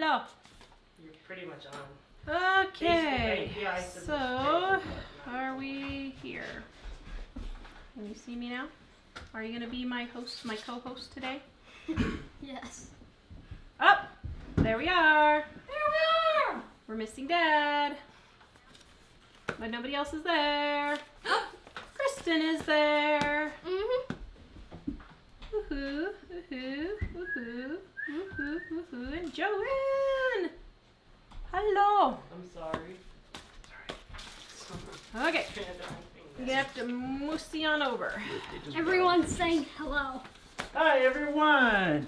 Hello. You're pretty much on. Okay, so are we here? Can you see me now? Are you going to be my host, my co-host today? Yes. Oh, there we are. There we are. We're missing Dad. But nobody else is there. Kristen is there. Mm-hmm. Woohoo, woohoo, woohoo, woohoo, woohoo, and Joanne. Hello. I'm sorry. Okay. You're gonna have to moosey on over. Everyone's saying hello. Hi everyone!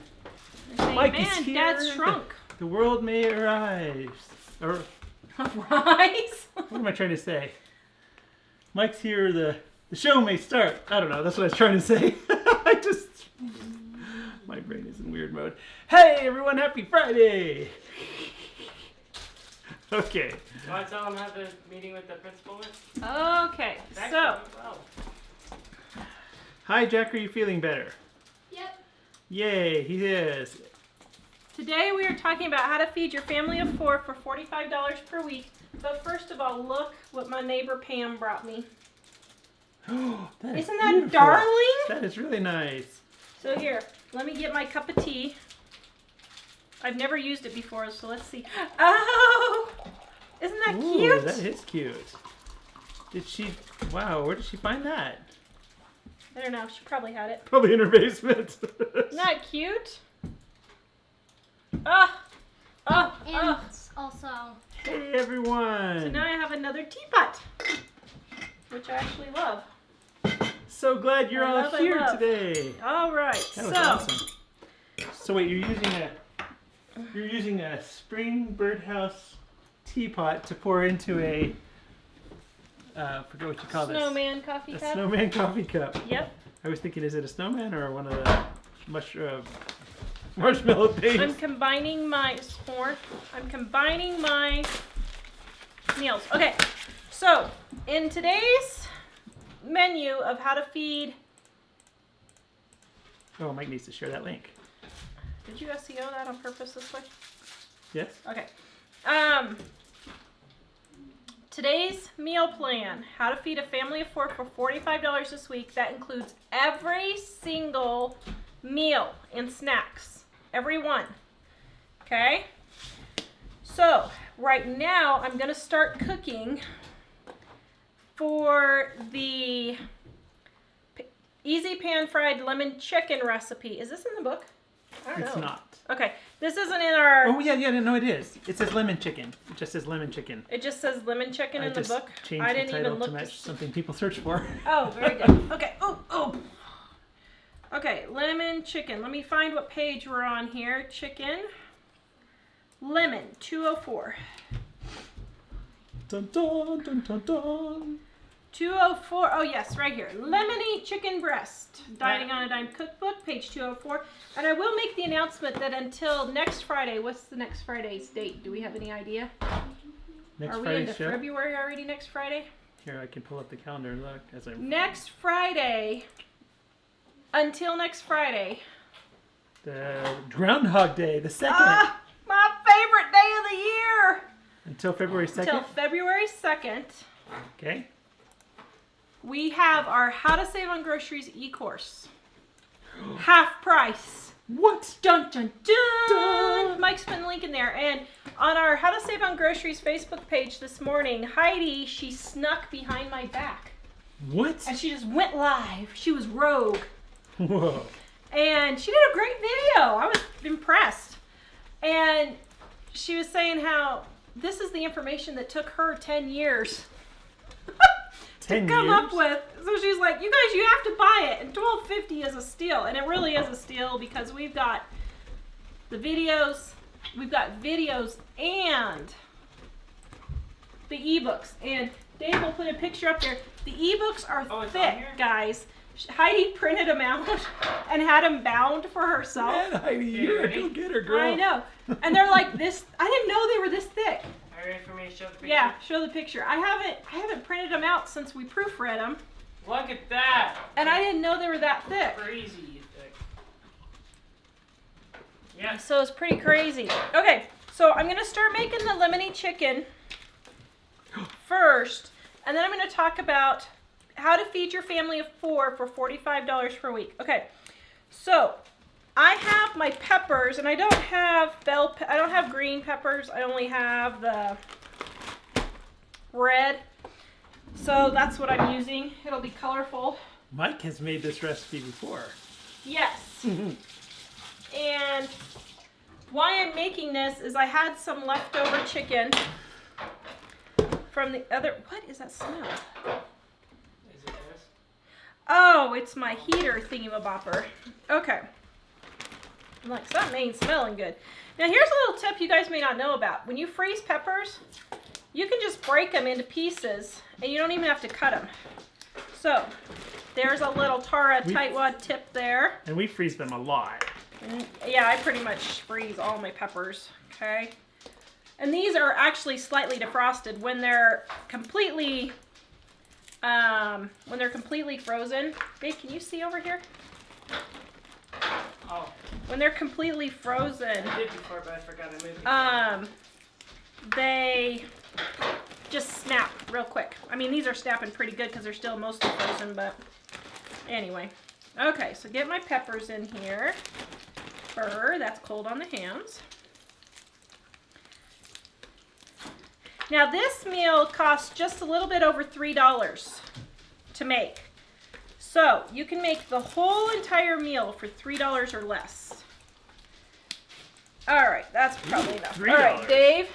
They're saying, Mike man, is here. Dad's shrunk. The world may arise. Or Rise? what am I trying to say? Mike's here, the show may start. I don't know, that's what I was trying to say. My brain is in weird mode. Hey everyone, happy Friday! Okay. You want to tell them how the meeting with the principal went? Okay, That so went well. Hi Jack, are you feeling better? Yep. Yay, he is. today we are talking about how to feed your family of 4 for $45 per week. But first of all, look what my neighbor Pam brought me. That is Isn't that beautiful. darling? That is really nice. So here, let me get my cup of tea. I've never used it before, so let's see. Oh! Isn't that Ooh, cute? that is cute. Wow, where did she find that? I don't know, she probably had it. Probably in her basement. Isn't that cute? Ah! Oh, And oh. also, Hey everyone! So now I have another teapot, which I actually love. So glad you're all I here love. today. All right, That was so awesome. So wait, you're using a spring birdhouse teapot to pour into a forget what you call this. snowman coffee A cup. snowman coffee cup. Yep. I was thinking, is it a snowman or one of the marshmallow things? I'm combining my meals. Okay, so in today's menu of how to feed. Oh, Mike needs to share that link. Did you SEO that on purpose this way? Yes. Okay. Today's meal plan, how to feed a family of 4 for $45 this week. That includes every single meal and snacks. Every one. Okay? So, right now, I'm going to start cooking for the easy pan fried lemon chicken recipe. Is this in the book? I don't know. It's not. Okay, this isn't in our... Oh yeah, no, it is. It says lemon chicken. It just says lemon chicken. It just says lemon chicken in the book. Changed I the didn't title even look to match to... something people search for. Oh, very good. Okay. Oh. Okay, lemon chicken. Let me find what page we're on here. Chicken. Lemon, 204. Dun dun dun dun dun. 204. Oh, yes, right here. Lemony chicken breast. Dining on a Dime cookbook, page 204. And I will make the announcement that until next Friday, what's the next Friday's date? Do we have any idea? Next Are we Friday's into show. February already next Friday? Here, I can pull up the calendar and look as I'm. Next Friday, until next Friday. The Groundhog Day, the 2nd. Ah, my favorite day of the year. Until February 2nd. Until February 2nd, Okay. we have our How to Save on Groceries e-course. Half price. What? Dun, dun, dun. Dun. Mike's put a link in there. And on our How to Save on Groceries Facebook page this morning, Heidi, she snuck behind my back. What? And she just went live. She was rogue. Whoa. And she did a great video. I was impressed. And she was saying how this is the information that took her 10 years 10 to come years? up with. So she's like, you guys, you have to buy it. And $12.50 is a steal. And it really is a steal because we've got the videos. We've got videos and the ebooks. And Dave will put a picture up there. The ebooks are Oh, it's on thick, here? guys. Heidi printed them out and had them bound for herself. Man, Heidi, you're a go-getter, girl. I know. And they're like this. I didn't know they were this thick. Are you ready for me to show the picture? Yeah, show the picture. I haven't printed them out since we proofread them. Look at that. And I didn't know they were that thick. Crazy thick. Yes. So it's pretty crazy. Okay, So I'm gonna start making the lemony chicken first, and then I'm gonna talk about how to feed your family of 4 for $45 per week. Okay, so I have my peppers, and I don't have I don't have green peppers. I only have the red. So that's what I'm using. It'll be colorful. Mike has made this recipe before. Yes. And why I'm making this is I had some leftover chicken from the other. What is that smell? Is it this? Oh, it's my heater thingamabopper. Okay. I'm like, something ain't smelling good. Now here's a little tip you guys may not know about. When you freeze peppers, you can just break them into pieces and you don't even have to cut them. So there's a little Tara tightwad tip there. And we freeze them a lot. And yeah, I pretty much freeze all my peppers, okay? And these are actually slightly defrosted when they're completely frozen. Babe, can you see over here? Oh, When they're completely frozen, I did before, but I forgot I moved it. they just snap real quick. I mean, these are snapping pretty good because they're still mostly frozen, but anyway. Okay, so get my peppers in here. That's cold on the hands. Now this meal costs just a little bit over $3 to make. So you can make the whole entire meal for $3 or less. All right, that's probably enough. $3. All right, Dave,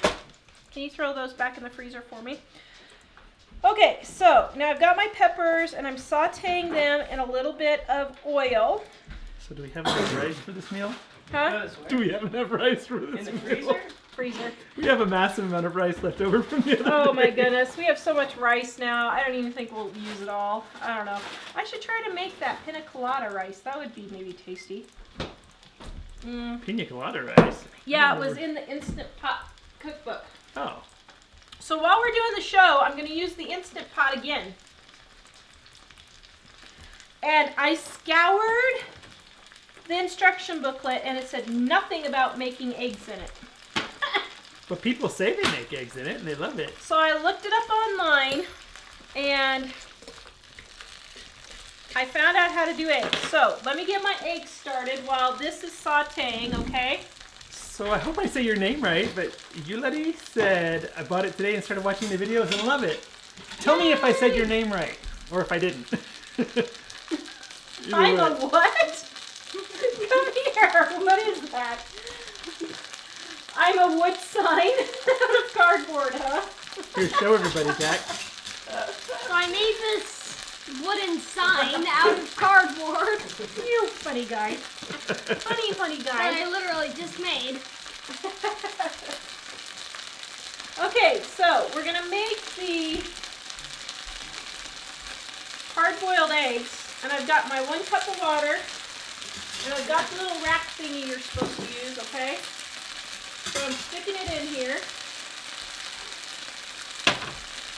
can you throw those back in the freezer for me? Okay, so now I've got my peppers and I'm sauteing them in a little bit of oil. So do we have enough rice for this meal? Huh? This way. Do we have enough rice for this In the meal? freezer? Freezer. We have a massive amount of rice left over from the other Oh my day. goodness, we have so much rice now. I don't even think we'll use it all. I don't know. I should try to make that pina colada rice. That would be maybe tasty. Pina colada rice? Yeah, it was in the Instant Pot cookbook. Oh. So while we're doing the show, I'm going to use the Instant Pot again. And I scoured the instruction booklet and it said nothing about making eggs in it. But people say they make eggs in it and they love it. So I looked it up online and I found out how to do eggs. So let me get my eggs started while this is sauteing, okay? So I hope I say your name right, but Yulari said I bought it today and started watching the videos and love it. Tell me if I said your name right, or if I didn't. I'm a what? Come here. What is that? I'm a wood sign out of cardboard, huh? Here, show everybody, Jack. So I made this wooden sign out of cardboard You funny guy. Funny that guy. I literally just made. Okay, so we're gonna make the hard-boiled eggs, and I've got my 1 cup of water, and I've got the little rack thingy you're supposed to use, okay? So I'm sticking it in here.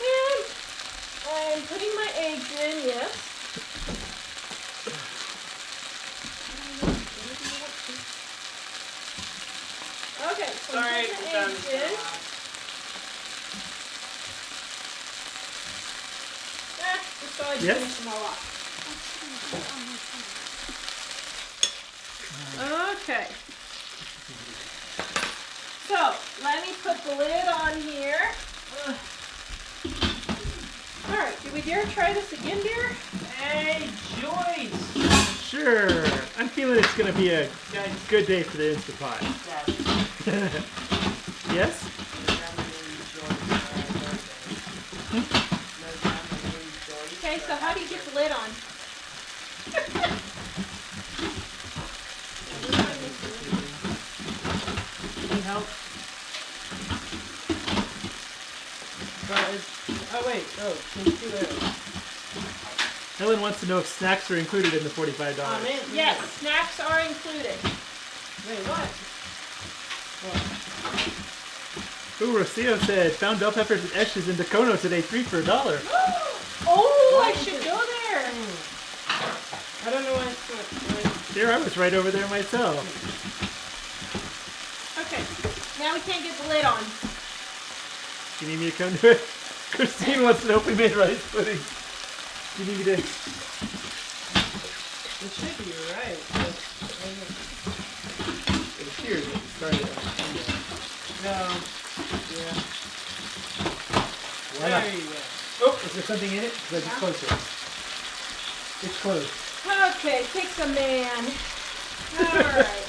And I'm putting my eggs in, yes. Okay, so I'm Sorry, putting the done. eggs in. Just so I Yes? finish them all off. Okay. So, let me put the lid on here. Ugh. Alright, do we dare try this again, dear? Hey, Joyce! Sure. I'm feeling it's going to be a good day for the Instapot. Dad, Yes? Okay, so how do you get the lid on? Need help? Oh wait, can you do it? Helen wants to know if snacks are included in the $45. Yes, snacks are included. Wait, what? Ooh, Rocio said, found bell peppers and eshes in Dacono today, 3 for $1. Oh, I should go there. I don't know why it's so There, I was right over there myself. Okay, Now we can't get the lid on. You need me to come to it? Christine wants to know if we made rice pudding. You need me to... It should be right. It appears that it started. No. Yeah. Why not? There you go. Oh, is there something in it? Because I just closed it. It's closed. Okay, takes a man. Alright.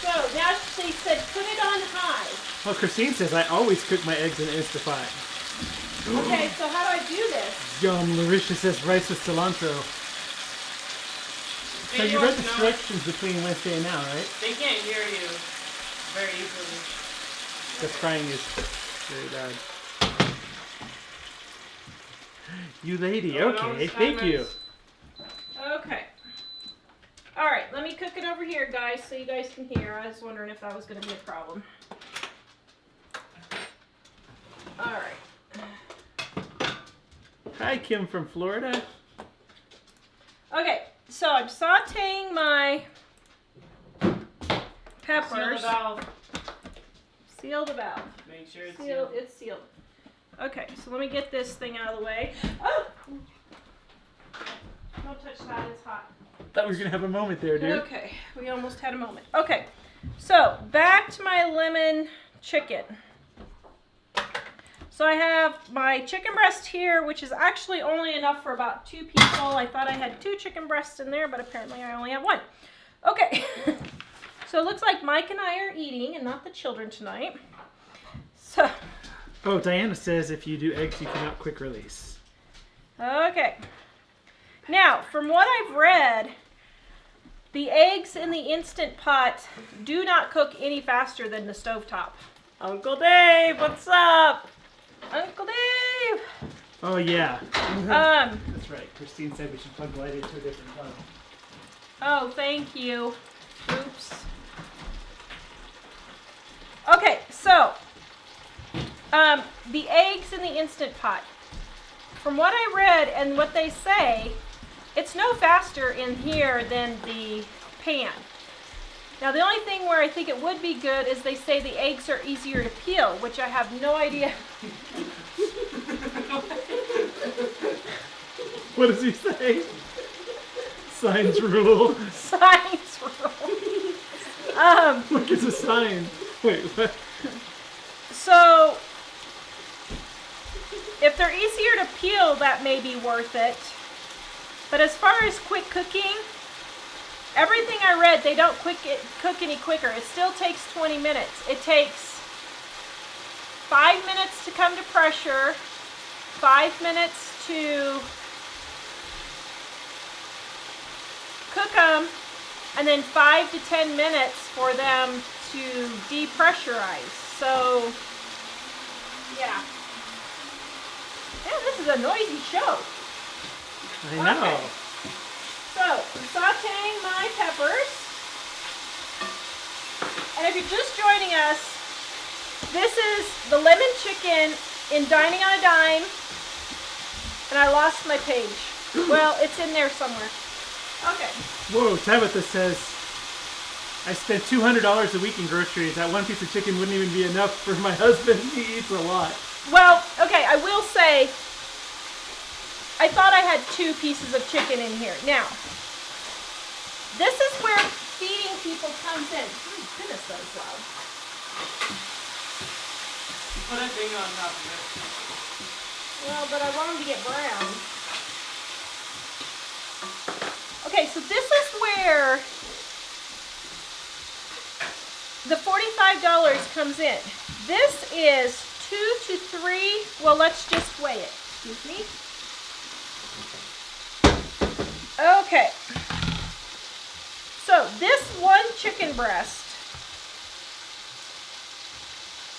So now she said put it on high. Well, Christine says I always cook my eggs in Instapot. Okay, so how do I do this? Yum, Larisha says rice with cilantro. So you read the instructions between Wednesday and now, right? They can't hear you very easily. The frying is very bad. You lady, Oh, no, okay, it's thank you. timers. Okay. Alright, let me cook it over here, guys, so you guys can hear. I was wondering if that was going to be a problem. Alright. Hi, Kim from Florida. Okay, so I'm sauteing my Seal peppers. the valve. Seal the valve. Make sure it's Seal, sealed. it's sealed. Okay, so let me get this thing out of the way. Oh! Don't touch that, it's hot. Thought we were gonna have a moment there, dude. Okay, we almost had a moment. Okay, so back to my lemon chicken. So I have my chicken breast here, which is actually only enough for about 2 people. I thought I had 2 chicken breasts in there, but apparently I only have 1. Okay, so it looks like Mike and I are eating and not the children tonight. So, Oh, Diana says if you do eggs, you cannot quick release. okay. Now, from what I've read, the eggs in the Instant Pot do not cook any faster than the stovetop. Uncle Dave, what's up? Uncle Dave! Oh yeah. Um, That's right. Christine said we should plug the light into a different plug. oh, thank you. Oops. Okay, so, the eggs in the Instant Pot. From what I read and what they say, it's no faster in here than the pan. Now, the only thing where I think it would be good is they say the eggs are easier to peel, which I have no idea. What does he say? Signs rule. Science rule. Look, it's a sign. Wait, what? So, if they're easier to peel, that may be worth it. But as far as quick cooking, everything I read, they don't cook any quicker. It still takes 20 minutes. It takes 5 minutes to come to pressure, 5 minutes to cook them, and then 5 to 10 minutes for them to depressurize. So, yeah. Yeah, this is a noisy show. I know. Okay. So, I'm sauteing my peppers. And if you're just joining us, this is the lemon chicken in Dining on a Dime. And I lost my page. Well, it's in there somewhere. Okay. Whoa, Tabitha says, I spent $200 a week in groceries. That one piece of chicken wouldn't even be enough for my husband. He eats a lot. Well, okay, I will say, I thought I had 2 pieces of chicken in here. Now, this is where feeding people comes in. My goodness, that is loud. Put a thing on top of it. Well, but I want them to get brown. Okay, so this is where the $45 comes in. This is 2 to 3, well, let's just weigh it. Excuse me. Okay. So this one chicken breast,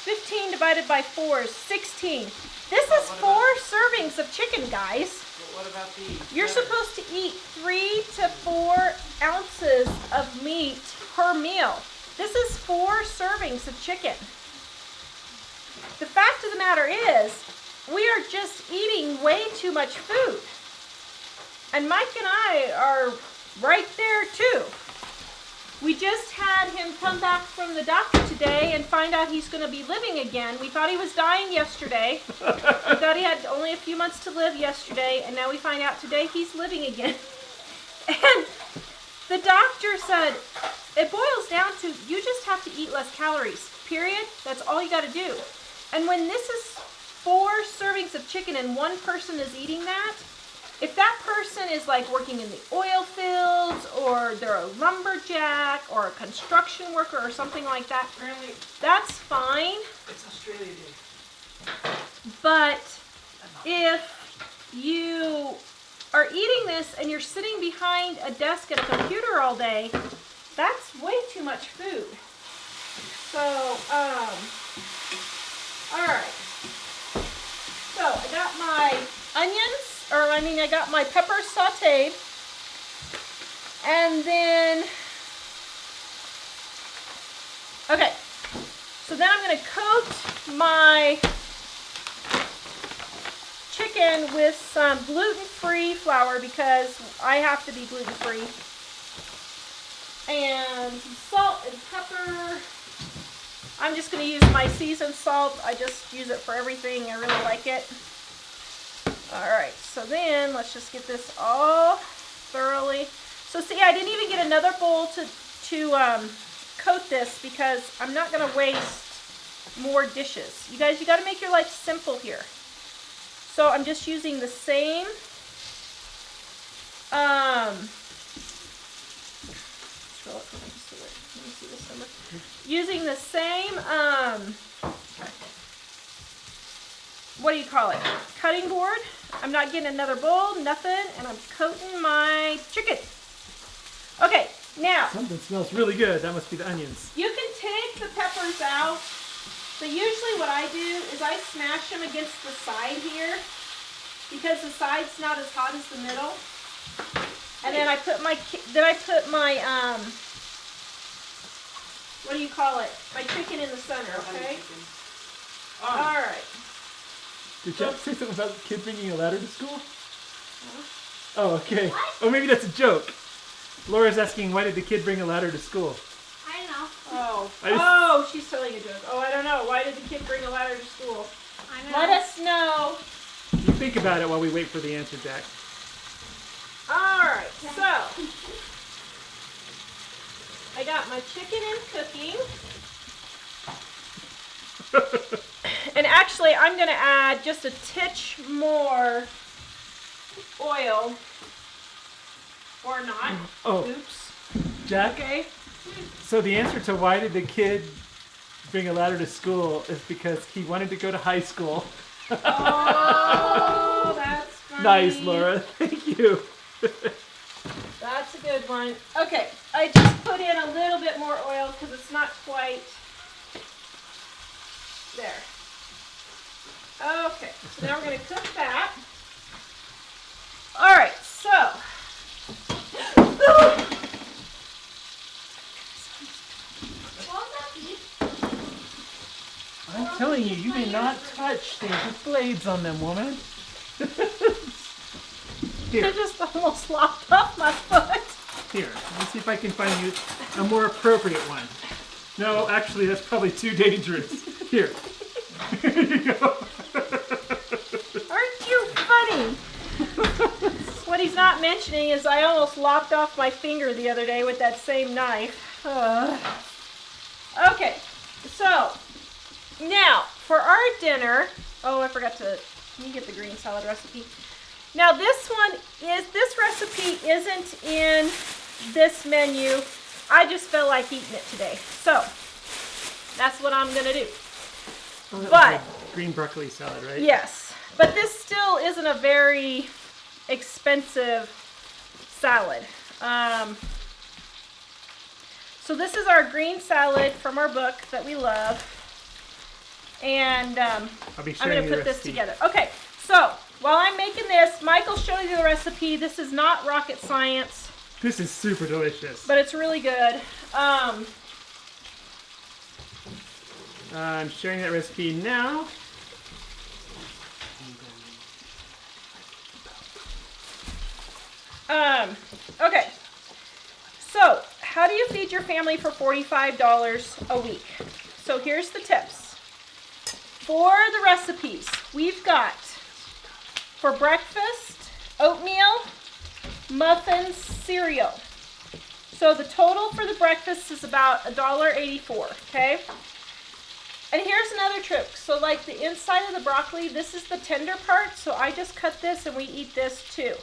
15 divided by 4 is 16. This is 4 servings of chicken, guys. But what about these? You're supposed to eat 3 to 4 ounces of meat per meal. This is 4 servings of chicken. The fact of the matter is, we are just eating way too much food. And Mike and I are right there too. We just had him come back from the doctor today and find out he's going to be living again. We thought he was dying yesterday. We thought he had only a few months to live yesterday, and now we find out today he's living again. And the doctor said, it boils down to you just have to eat less calories, period. That's all you got to do. And when this is 4 servings of chicken and one person is eating that, if that person is like working in the oil fields or they're a lumberjack or a construction worker or something like that, Apparently, that's fine. it's Australia Day. But if you are eating this and you're sitting behind a desk at a computer all day, that's way too much food. So, all right. So I got my onions. I got my peppers sauteed, and then, okay, so then I'm going to coat my chicken with some gluten-free flour because I have to be gluten-free, and some salt and pepper. I'm just going to use my seasoned salt. I just use it for everything. I really like it. Alright, so then let's just get this all thoroughly. So see, I didn't even get another bowl to coat this because I'm not going to waste more dishes. You guys, you got to make your life simple here. So I'm just using the same using the same what do you call it? Cutting board. I'm not getting another bowl, nothing, and I'm coating my chicken. Okay, now. Something smells really good. That must be the onions. You can take the peppers out. So usually what I do is I smash them against the side here because the side's not as hot as the middle. And then I put my what do you call it? My chicken in the center, okay? All right. Did Jeff say something about the kid bringing a ladder to school? Oh, okay. Oh, maybe that's a joke. Laura's asking, why did the kid bring a ladder to school? I don't know. Oh. I just- Oh, she's telling a joke. Oh, I don't know. Why did the kid bring a ladder to school? I don't know. Let us know. You think about it while we wait for the answer, Jack. Alright, so I got my chicken in cooking. And actually, I'm going to add just a titch more oil. Or not. Oh. Oops. Jack, Okay. so the answer to why did the kid bring a ladder to school is because he wanted to go to high school. Oh, that's funny. Nice, Laura. Thank you. That's a good one. Okay, I just put in a little bit more oil because it's not quite there. Okay, so now we're going to cook that. All right, so. I'm telling you, you may not touch things with blades on them, woman. I Here, just almost lopped off my foot. here. Let me see if I can find you a more appropriate one. No, actually, that's probably too dangerous. Here. Here you go. Aren't you funny? What he's not mentioning is I almost lopped off my finger the other day with that same knife. Okay, so now for our dinner, oh, I forgot to, let me get the green salad recipe. Now this recipe isn't in this menu. I just felt like eating it today. So that's what I'm gonna do. Oh, that But was a green broccoli salad, right? yes, but this still isn't a very expensive salad. So this is our green salad from our book that we love. And I'll be I'm sharing going to the put this recipe. together. Okay, so while I'm making this, Michael showed you the recipe. This is not rocket science, This is super delicious. but it's really good. I'm sharing that recipe now. Okay, so how do you to feed your family for $45 a week. So here's the tips. For the recipes, we've got for breakfast, oatmeal, muffins, cereal. So the total for the breakfast is about $1.84, okay? And here's another trick. So like the inside of the broccoli, this is the tender part, so I just cut this and we eat this too.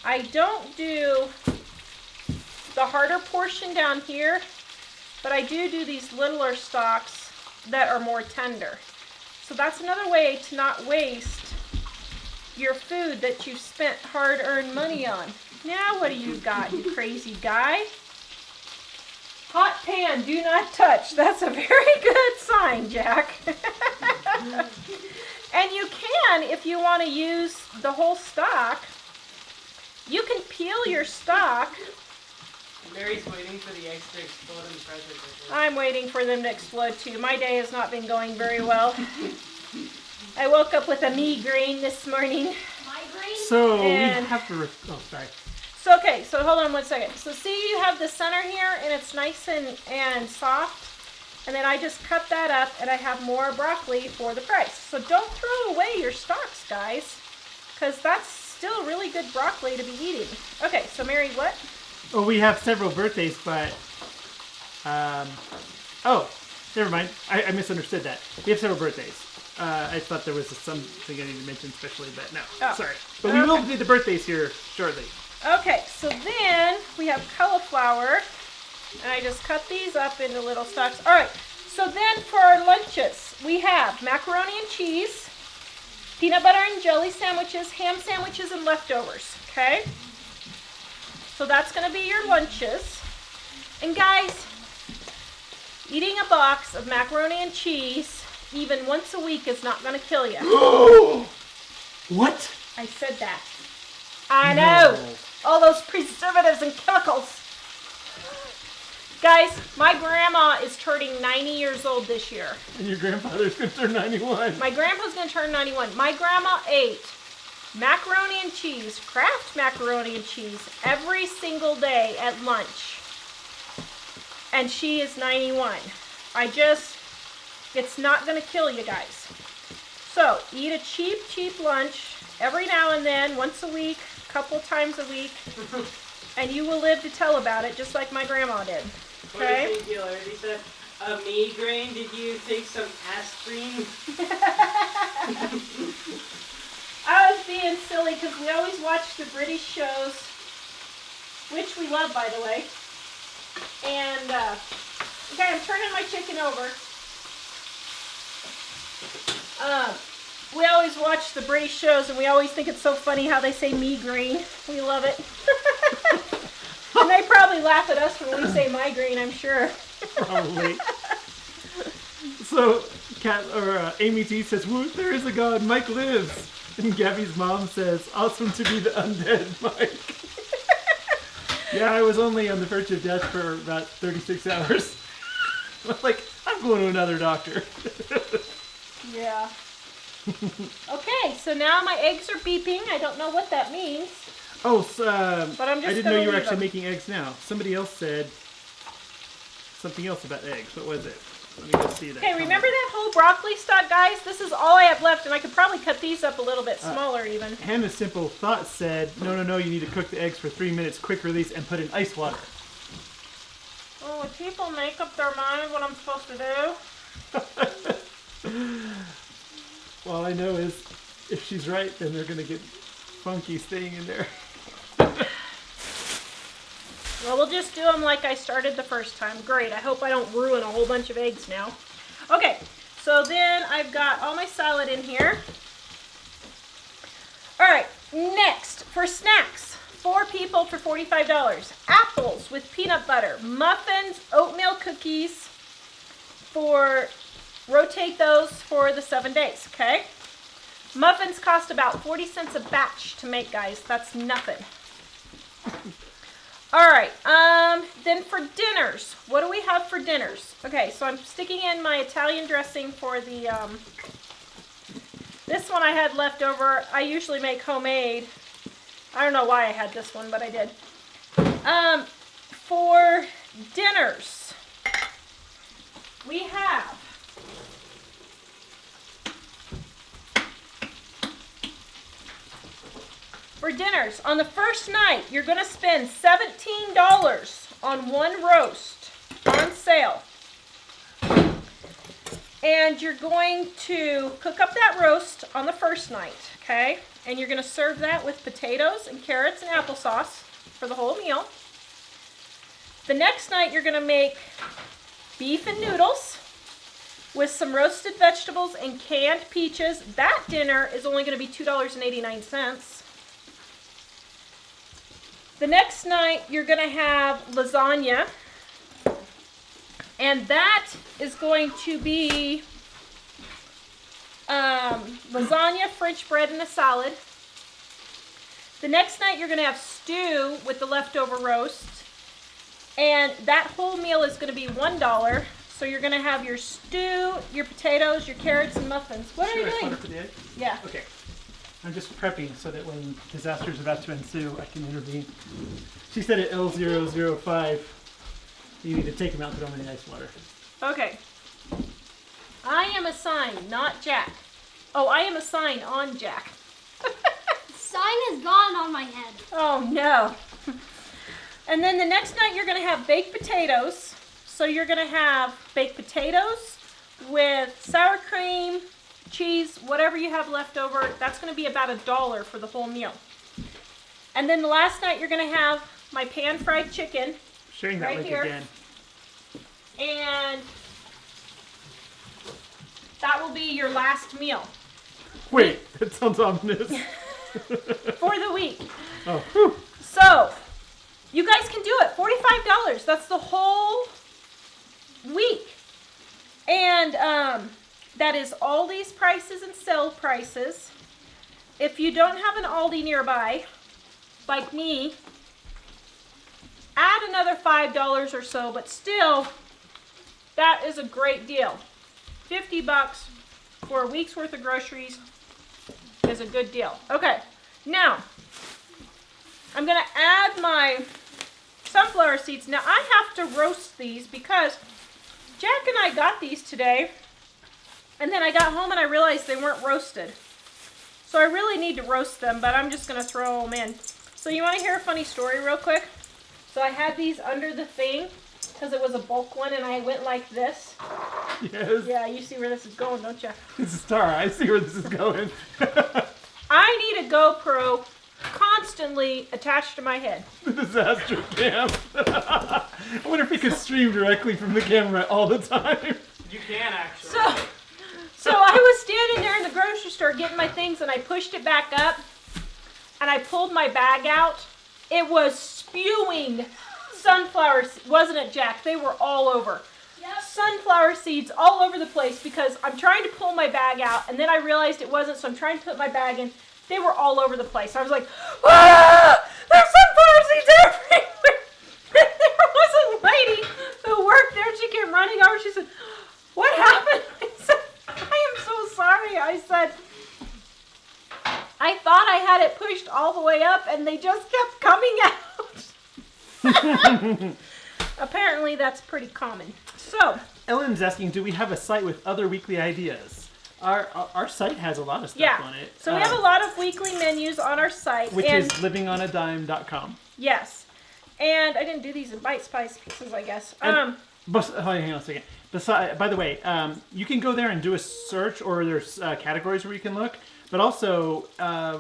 I don't do the harder portion down here, but I do these littler stalks that are more tender. So that's another way to not waste your food that you've spent hard-earned money on. Now what do you got, you crazy guy? Hot pan, do not touch. That's a very good sign, Jack. And you can, if you want to use the whole stock, you can peel your stock. Mary's waiting for the eggs to explode in the pressure cooker. I'm waiting for them to explode too. My day has not been going very well. I woke up with a migraine this morning. Migraine? So And- we have to. Oh, sorry. So okay, so hold on one second. So see, you have the center here, and it's nice and soft. And then I just cut that up, and I have more broccoli for the price. So don't throw away your stalks, guys, because that's still really good broccoli to be eating. Okay, so Mary, what? Oh, we have several birthdays, but oh, never mind. I misunderstood that. We have several birthdays. I thought there was something I needed to mention especially, but no. Oh. Sorry. But we will do the birthdays here shortly. Okay, so then we have cauliflower, and I just cut these up into little stalks. All right, so then for our lunches, we have macaroni and cheese, peanut butter and jelly sandwiches, ham sandwiches, and leftovers, okay? So that's going to be your lunches. And guys, eating a box of macaroni and cheese even once a week is not going to kill you. What? I said that. I know. No. All those preservatives and chemicals. Guys, my grandma is turning 90 years old this year. And your grandfather's going to turn 91. My grandpa's going to turn 91. My grandma ate macaroni and cheese, Kraft macaroni and cheese, every single day at lunch. And she is 91. It's not going to kill you guys. So, eat a cheap lunch every now and then, once a week, a couple times a week, and you will live to tell about it, just like my grandma did. Okay? What do you think, Larry said? A migraine? Did you take some aspirin? I was being silly because we always watch the British shows, which we love, by the way. And, okay, I'm turning my chicken over. We always watch the British shows, and we always think it's so funny how they say migraine. We love it. And they probably laugh at us when we say migraine, I'm sure. Probably. So, Amy T says, "Woot, there is a God, Mike lives." And Gabby's mom says, "Awesome to be the undead Mike." Yeah, I was only on the verge of death for about 36 hours. I'm like, I'm going to another doctor. Yeah. Okay, so now my eggs are beeping. I don't know what that means. Oh, But I'm just I didn't gonna know you were leave actually them. making eggs now. Somebody else said something else about eggs. What was it? Let me go see that. Okay, remember that whole broccoli stock, guys? This is all I have left, and I could probably cut these up a little bit smaller even. Hannah Simple Thought said, no, you need to cook the eggs for 3 minutes, quick release, and put in ice water. Oh, would people make up their mind what I'm supposed to do? All I know is, if she's right, then they're going to get funky staying in there. Well, we'll just do them like I started the first time. Great, I hope I don't ruin a whole bunch of eggs now. Okay, so then I've got all my salad in here. Alright, next, for snacks. 4 people for $45. Apples with peanut butter. Muffins, oatmeal cookies. Rotate those for the 7 days, okay? Muffins cost about 40 cents a batch to make, guys. That's nothing. Alright, then for dinners. What do we have for dinners? Okay, so I'm sticking in my Italian dressing for the, this one I had left over. I usually make homemade. I don't know why I had this one, but I did. For dinners, we have for dinners, on the first night, you're going to spend $17 on one roast on sale. And you're going to cook up that roast on the first night, okay? And you're going to serve that with potatoes and carrots and applesauce for the whole meal. The next night, you're going to make beef and noodles with some roasted vegetables and canned peaches. That dinner is only going to be $2.89. The next night, you're going to have lasagna. And that is going to be lasagna, French bread, and a salad. The next night, you're going to have stew with the leftover roast. And that whole meal is going to be $1. So you're going to have your stew, your potatoes, your carrots, and muffins. What are you doing? For the egg? Yeah. Okay. I'm just prepping so that when disaster is about to ensue, I can intervene. She said at L005, you need to take him out and throw him in the ice water. Okay. I am a sign, not Jack. Oh, I am a sign on Jack. Sign is gone on my head. Oh, no. And then the next night you're going to have baked potatoes. So you're going to have baked potatoes with sour cream, cheese, whatever you have left over. That's going to be about $1 for the whole meal. And then the last night you're going to have my pan-fried chicken. Sharing that Right link here. again. And that will be your last meal Wait, that sounds ominous. for the week. Oh, whew. So, you guys can do it. $45. That's the whole week. And that is Aldi's prices and sale prices. If you don't have an Aldi nearby, like me, add another $5 or so, but still, that is a great deal. $50 for a week's worth of groceries is a good deal. Okay, now, I'm going to add my sunflower seeds. Now, I have to roast these because Jack and I got these today, and then I got home and I realized they weren't roasted. So I really need to roast them, but I'm just going to throw them in. So you want to hear a funny story real quick? So I had these under the thing because it was a bulk one, and I went like this. Yes. Yeah, you see where this is going, don't you? It's a star. I see where this is going. I need a GoPro constantly attached to my head. The disaster cam. I wonder if we could stream directly from the camera all the time. You can actually. So I was standing there in the grocery store getting my things, and I pushed it back up, and I pulled my bag out. It was spewing sunflower seeds. Wasn't it, Jack? They were all over. Yep. Sunflower seeds all over the place because I'm trying to pull my bag out, and then I realized it wasn't, so I'm trying to put my bag in. They were all over the place. I was like, ah! There's sunflower seeds everywhere! There was a lady who worked there. She came running over. She said, what happened? I said, I am so sorry. I said, I thought I had it pushed all the way up, and they just kept coming out. Apparently, that's pretty common. So, Ellen's asking, do we have a site with other weekly ideas? Our site has a lot of stuff on it. So we have a lot of weekly menus on our site. Which is livingonadime.com. Yes. And I didn't do these in bite-sized pieces, I guess. Hang on a second. By the way, you can go there and do a search, or there's categories where you can look. But also,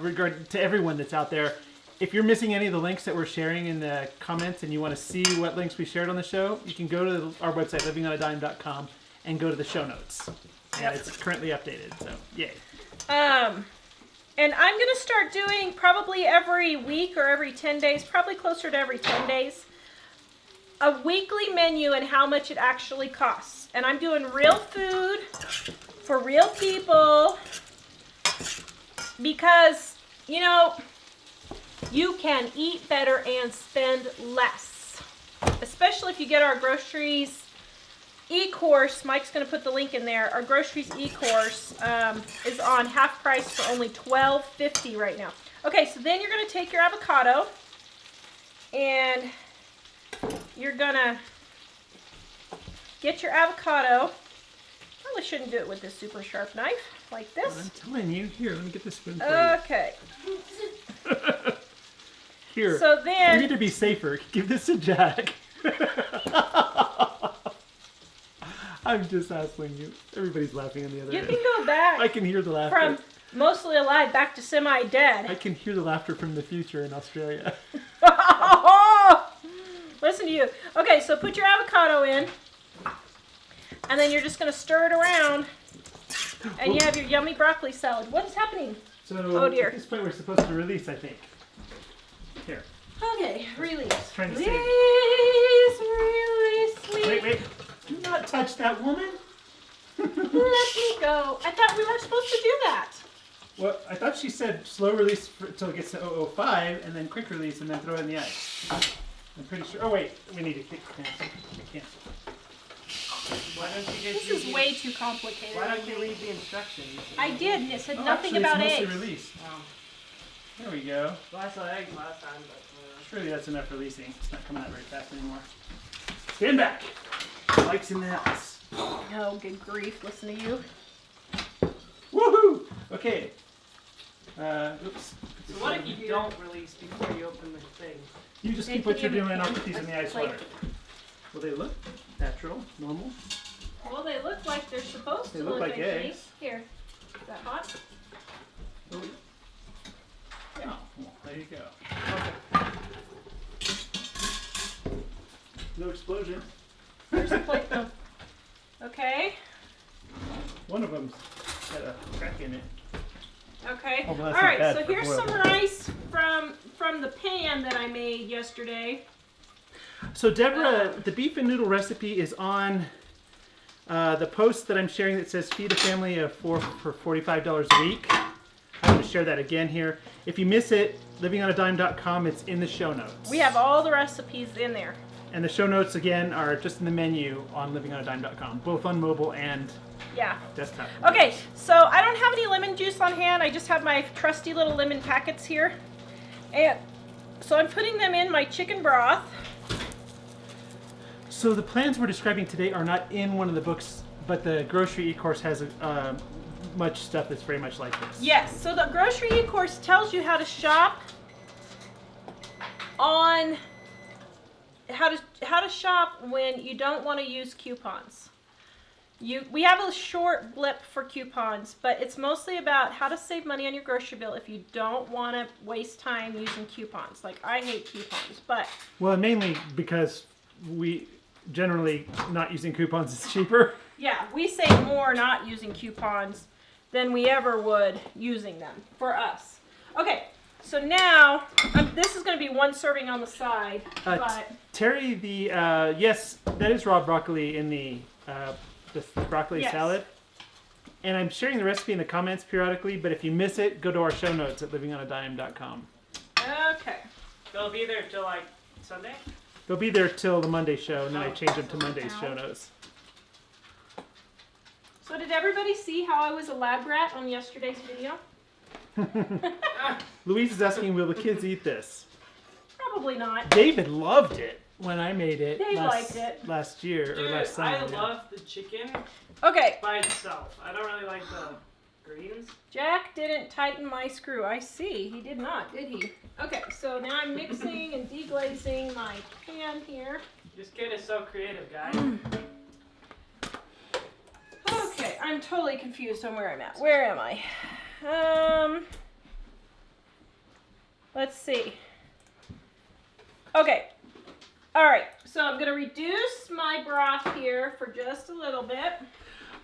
regard to everyone that's out there, if you're missing any of the links that we're sharing in the comments and you want to see what links we shared on the show, you can go to our website, livingonadime.com, and go to the show notes. And it's currently updated, so yay. And I'm going to start doing probably every week or every 10 days, probably closer to every 10 days, a weekly menu and how much it actually costs. And I'm doing real food for real people because, you know, you can eat better and spend less, especially if you get our groceries e-course. Mike's going to put the link in there. Our groceries e-course is on half price for only $12.50 right now. Okay, so then you're going to take your avocado and you're going to get your avocado. Probably shouldn't do it with this super sharp knife like I'm this. telling you. Here, let me get this spoon for Okay. you. Here. So You then, need to be safer. Give this to Jack. I'm just hassling you. Everybody's laughing on the other you end. can go back I can hear the laughter. from mostly alive back to I semi-dead. can hear the laughter from the future in Australia. Listen to you. Okay, so put your avocado in, and then you're just going to stir it around, and you have your yummy broccoli salad. What is happening? So Oh, dear. at this point we're supposed to release, I think. Here. Okay, release. Trying to Release, save. release, Wait. Do not touch that woman. Let me go. I thought we weren't supposed to do that. Well, I thought she said slow release until it gets to 005, and then quick release, and then throw it in the ice. I'm pretty sure. Oh wait, we need to cancel. Why don't you guys This is way too complicated. Why don't you read the instructions? I did, and it said Oh, nothing actually, about it's eggs. mostly released. Oh. There we go. Well, I saw eggs last time, but Surely that's enough releasing. It's not coming out very fast anymore. Stand back. Mike's in the house. Oh, good grief. Listen to you. Woohoo! Okay. Oops. So what if you don't release before you open the thing? You just They keep what can you're even- doing, and I'll put these in the ice like- water. Will they look natural, normal? Well, they look like they're supposed They to look look like I think. eggs. Here. Is that hot? Oh, well, there you go. No explosion. Here's the plate. Oh. Okay. One of them's got a crack in it. Okay. Oh, well, All that's not right. bad So for here's boiled. some rice from the pan that I made yesterday. So Deborah, the beef and noodle recipe is on the post that I'm sharing that says feed a family of 4 for $45 a week. I'm going to share that again here. If you miss it, livingonadime.com, it's in the show notes. We have all the recipes in there. And the show notes, again, are just in the menu on livingonadime.com, both on mobile and Yeah. desktop. Okay, so I don't have any lemon juice on hand. I just have my trusty little lemon packets here. And so I'm putting them in my chicken broth. So the plans we're describing today are not in one of the books, but the grocery e-course has much stuff that's very much like this. Yes, so the grocery e-course tells you how to shop on how to shop when you don't want to use coupons. We have a short blip for coupons, but it's mostly about how to save money on your grocery bill if you don't want to waste time using coupons. Like, I hate coupons, but Well, mainly because we generally not using coupons is cheaper. yeah, we save more not using coupons than we ever would using them for us. Okay, so now this is going to be one serving on the side, but Terry, yes, that is raw broccoli in the broccoli Yes. salad. And I'm sharing the recipe in the comments periodically, but if you miss it, go to our show notes at livingonadime.com. okay. They'll be there till like Sunday? They'll be there till the Monday show, and then I Oh. change them to Monday's show Ow. notes. So did everybody see how I was a lab rat on yesterday's video? Louise is asking, will the kids eat this? Probably not. David loved it when I made it, Dave last, liked it. last year or Dude, last summer. I yeah. love the chicken Okay, by itself. I don't really like the greens. Jack didn't tighten my screw. I see. He did not, did he? Okay, so now I'm mixing and deglazing my pan here. This kid is so creative, guys. Okay, I'm totally confused on where I'm at. Where am I? Let's see. Okay. All right. So I'm going to reduce my broth here for just a little bit.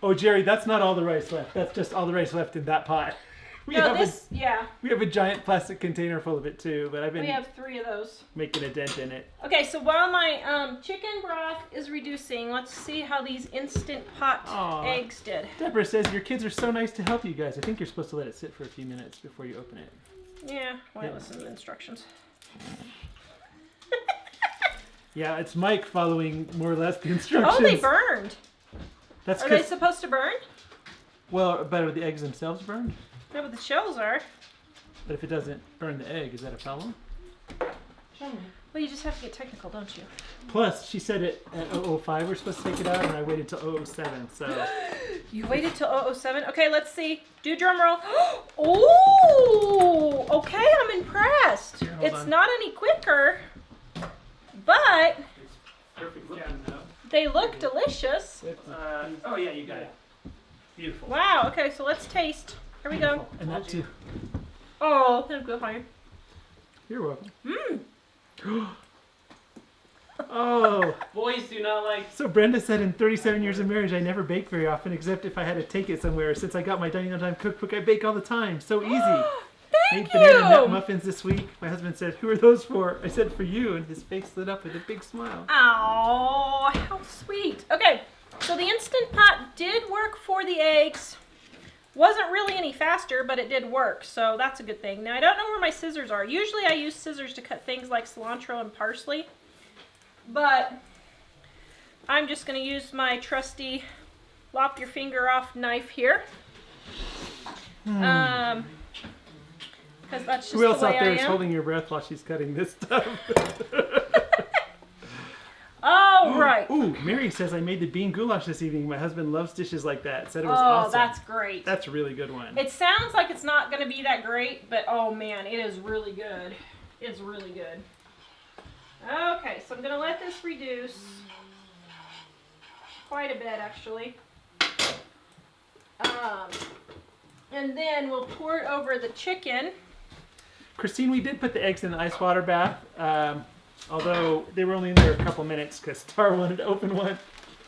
Oh, Jerry, that's not all the rice left. That's just all the rice left in that pot. We have a giant plastic container full of it too, but I've been we have 3 of those. making a dent in it. Okay, so while my chicken broth is reducing, let's see how these Instant Pot Aw. eggs did. Deborah says, your kids are so nice to help you guys. I think you're supposed to let it sit for a few minutes before you open it. Yeah, well, Yeah. listen to the instructions. Yeah, it's Mike following more or less the instructions. Oh, they burned. That's Are they because, supposed to burn? well, but are the eggs themselves burned? No, but the shells are. But if it doesn't burn the egg, is that a problem? Show me. Well, you just have to get technical, don't you? Plus, she said it at 005 we're supposed to take it out, and I waited till 007, so... You waited till 007? Okay, let's see. Do drum roll. Oh! Okay, I'm impressed. Here, hold It's on. not any quicker, but Perfect looking, though. they look delicious. Oh, yeah, you got it. Beautiful. Wow, okay, so let's taste. Here we go. And that, too. Oh, that'll go higher. You're welcome. Mmm. Oh, Boys do not like. so Brenda said in 37 years of marriage, I never bake very often, except if I had to take it somewhere. Since I got my Dining on Time cookbook, I bake all the time. So easy. Thank Made banana nut you. muffins this week. My husband said, "Who are those for?" I said, "For you," and his face lit up with a big smile. Oh, how sweet. Okay, so the Instant Pot did work for the eggs. Wasn't really any faster, but it did work, so that's a good thing. Now, I don't know where my scissors are. Usually I use scissors to cut things like cilantro and parsley, but I'm just going to use my trusty lop your finger off knife here. Because that's just Who else the way out there I is am. holding your breath while she's cutting this stuff? All right. Ooh, Mary says I made the bean goulash this evening. My husband loves dishes like that. Said it was Oh, awesome. that's great. That's a really good one. It sounds like it's not going to be that great, but oh man, it is really good. It's really good. Okay, so I'm going to let this reduce quite a bit, actually. And then we'll pour it over the chicken. Christine, we did put the eggs in the ice water bath, although they were only in there a couple minutes because Tar wanted to open one.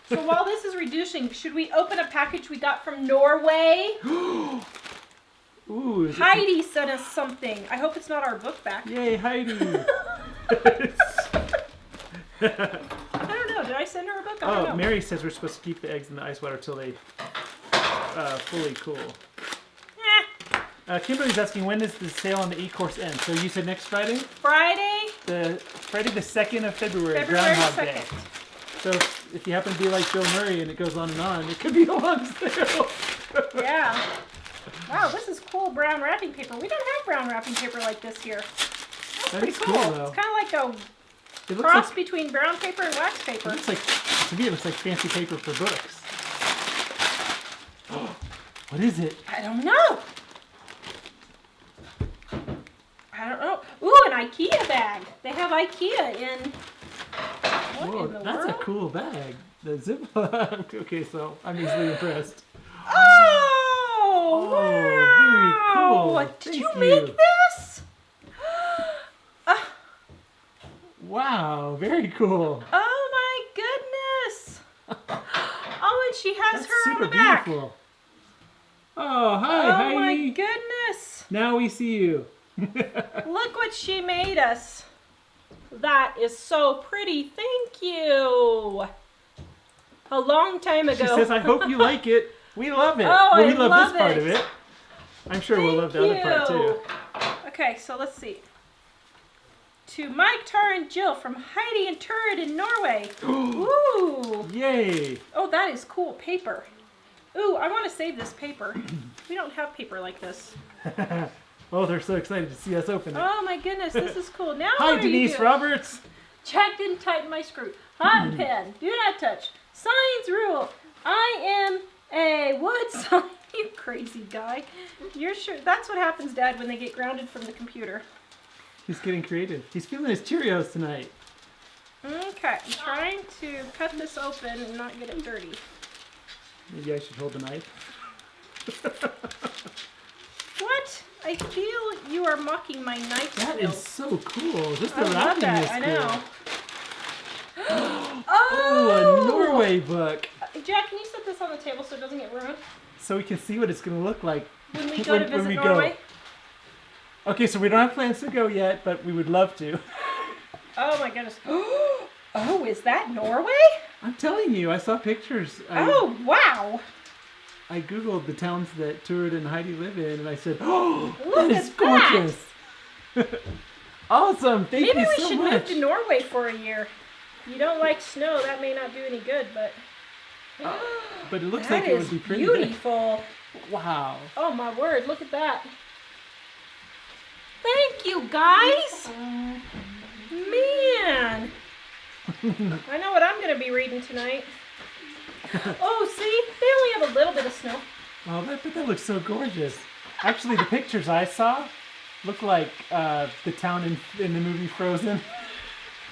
So while this is reducing, should we open a package we got from Norway? Ooh, is it- Heidi sent us something. I hope it's not our book back. Yay, Heidi! I don't know. Did I send her a book? I don't Oh, know. Mary says we're supposed to keep the eggs in the ice water till they fully cool. Kimberly's asking, when does the sale on the e-course end? So you said next Friday? Friday, Friday the 2nd of February, February Groundhog 2nd. Day. So if you happen to be like Bill Murray and it goes on, it could be a long sale. Yeah. Wow, this is cool brown wrapping paper. We don't have brown wrapping paper like this here. That's That pretty is cool. cool, though. It's kind of like a It looks cross like, between brown paper and wax it paper. looks like, to me it looks like fancy paper for books. What is it? I don't know. I don't know. Ooh, an IKEA bag. They have IKEA in. What Whoa, in the that's world? a cool bag. The zip. Okay, so I'm easily impressed. Oh, very wow. cool. Did Thank you you. make this? Wow, very cool. Oh my goodness. Oh, and she has That's her super on the back. beautiful. Oh, hi, Oh Heidi. my goodness. Now we see you. Look what she made us. That is so pretty. Thank you. A long time ago. She says, I hope you like it. We love it. Oh, well, we I love love this part it. of it. I'm sure we'll love the other part too. Okay, so let's see. To Mike, Tar, and Jill from Heidi and Turid in Norway. Ooh. Yay. Oh, that is cool paper. Ooh, I want to save this paper. We don't have paper like this. Oh, they're so excited to see us open it. Oh my goodness, this is cool. Now Hi, what are you Denise doing? Roberts. Check and tighten my screw. Hot pen. Do not touch. Science rule. I am a wood sign. You crazy guy. You're sure that's what happens, Dad, when they get grounded from the computer. He's getting creative. He's feeling his Cheerios tonight. Okay, I'm trying to cut this open and not get it dirty. Maybe I should hold the knife. What? I feel you are mocking my knife That skills. is so cool. Just the I love wrapping that. is I cool. know. Oh, a Norway book. Jack, can you set this on the table so it doesn't get ruined? So we can see what it's going to look like When we go to visit we Norway? go. Okay, so we don't have plans to go yet, but we would love to. Oh my goodness. Oh, is that Norway? I'm telling you, I saw pictures. Oh, wow. I Googled the towns that Turid and Heidi live in, and I said, oh, Look that is at that. gorgeous. Awesome. Thank Maybe you we so should much. move to Norway for a year. You don't like snow, that may not do any good, but... But it looks That like it is would be pretty big. beautiful. Wow. Oh my word, look at that. Thank you, guys. Man, man. I know what I'm going to be reading tonight. Oh, see? They only have a little bit of snow. Oh, but that looks so gorgeous. Actually, the pictures I saw look like the town in the movie Frozen,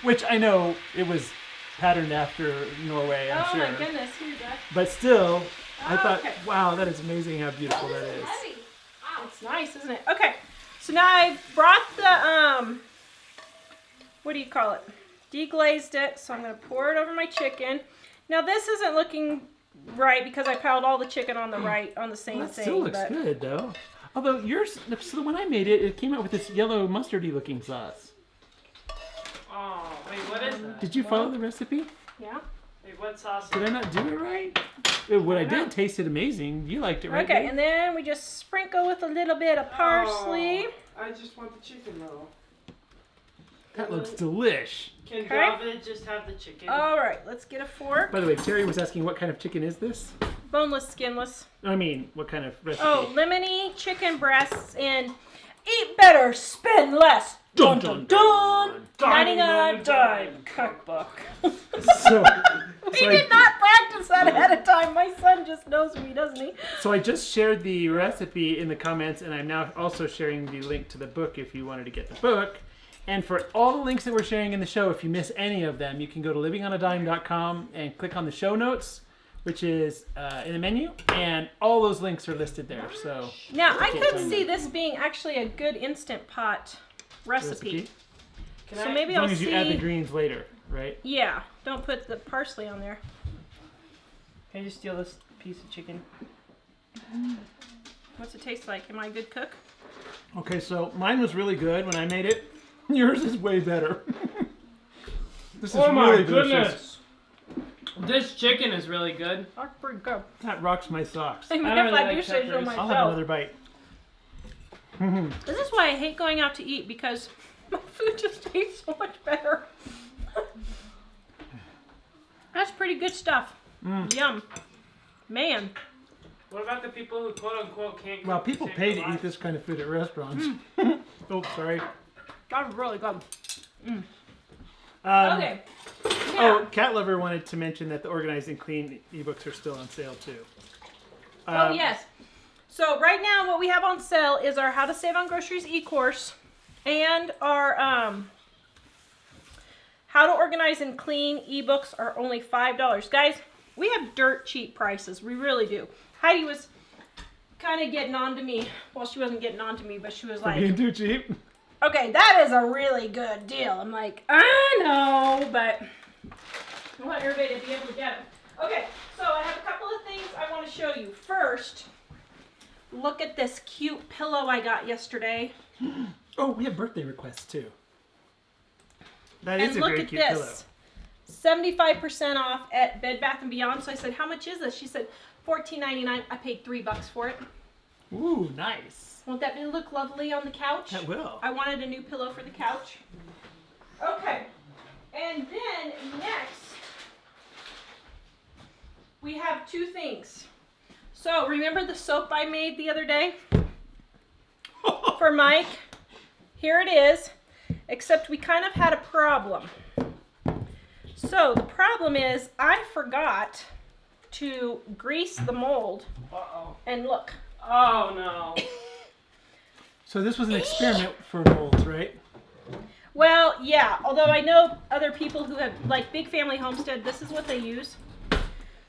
which I know it was patterned after Norway, I'm sure. Oh my goodness, here you go. But still, I thought, Okay. wow, that is amazing how beautiful that is. Heavy. Wow, it's nice, isn't it? Okay, so now I brought the, what do you call it? Deglazed it, so I'm going to pour it over my chicken. Now this isn't looking right because I piled all the chicken on the same Well, that thing. still looks good, though. Although yours, so when I made it, it came out with this yellow mustardy looking sauce. Oh, wait, what is that? Did you follow the recipe? Yeah. Wait, what sauce? Did I not do it right? What I did tasted amazing. You liked it, right? Okay, Dave? and then we just sprinkle with a little bit of parsley. Oh, I just want the chicken though. That looks delish. Can Okay. David just have the chicken? All right, let's get a fork. By the way, Terry was asking what kind of chicken is this? Boneless, skinless. I mean, what kind of recipe? Oh, lemony chicken breasts and eat better, spend less. Dun dun dun. 99 dime cookbook. So He So did not practice that ahead of time. My son just knows me, doesn't he? So I just shared the recipe in the comments, and I'm now also sharing the link to the book if you wanted to get the book. And for all the links that we're sharing in the show, if you miss any of them, you can go to livingonadime.com and click on the show notes, which is in the menu, and all those links are listed there. So Now, I Okay, could fine. see this being actually a good Instant Pot recipe. Can So I, maybe as long I'll as you see. add the greens later, right? Yeah, don't put the parsley on there. can you steal this piece of chicken? What's it taste like? Am I a good cook? Okay, so mine was really good when I made it. Yours is way better. This is Oh my really delicious. goodness! This chicken is really good. That's pretty good. That rocks my socks. Even I if really I like do say so peppers. myself. I'll have another bite. This is why I hate going out to eat, because my food just tastes so much better. That's pretty good stuff. Yum. Man. What about the people who quote unquote can't cook Well, to people save pay their to eat lives? this kind of food at restaurants. Oh, sorry. That was really good. Um, Okay. Oh, Cat Lover wanted to mention that the Organized and Clean ebooks are still on sale too. Oh, yes. So right now what we have on sale is our How to Save on Groceries e-course and our How to Organize and Clean ebooks are only $5. Guys, we have dirt cheap prices. We really do. Heidi was kind of getting on to me. Well, she wasn't getting on to me, but she was like, Being too cheap. okay, that is a really good deal. I'm like, I know, but I want everybody to be able to get them. Okay, so I have a couple of things I want to show you. First, look at this cute pillow I got yesterday. Oh, we have birthday requests too. That And is a look very at cute pillow. this. 75% off at Bed Bath & Beyond. So I said, how much is this? She said, $14.99. I paid $3 for it. Ooh, nice. Won't that look lovely on the couch? That will. I wanted a new pillow for the couch. Okay. And then next, we have two things. So remember the soap I made the other day for Mike? Here it is, except we kind of had a problem. So the problem is I forgot to grease the mold, Uh-oh. and look. Oh no. So this was an experiment for molds, right? Well, yeah, although I know other people who have, like Big Family Homestead, this is what they use.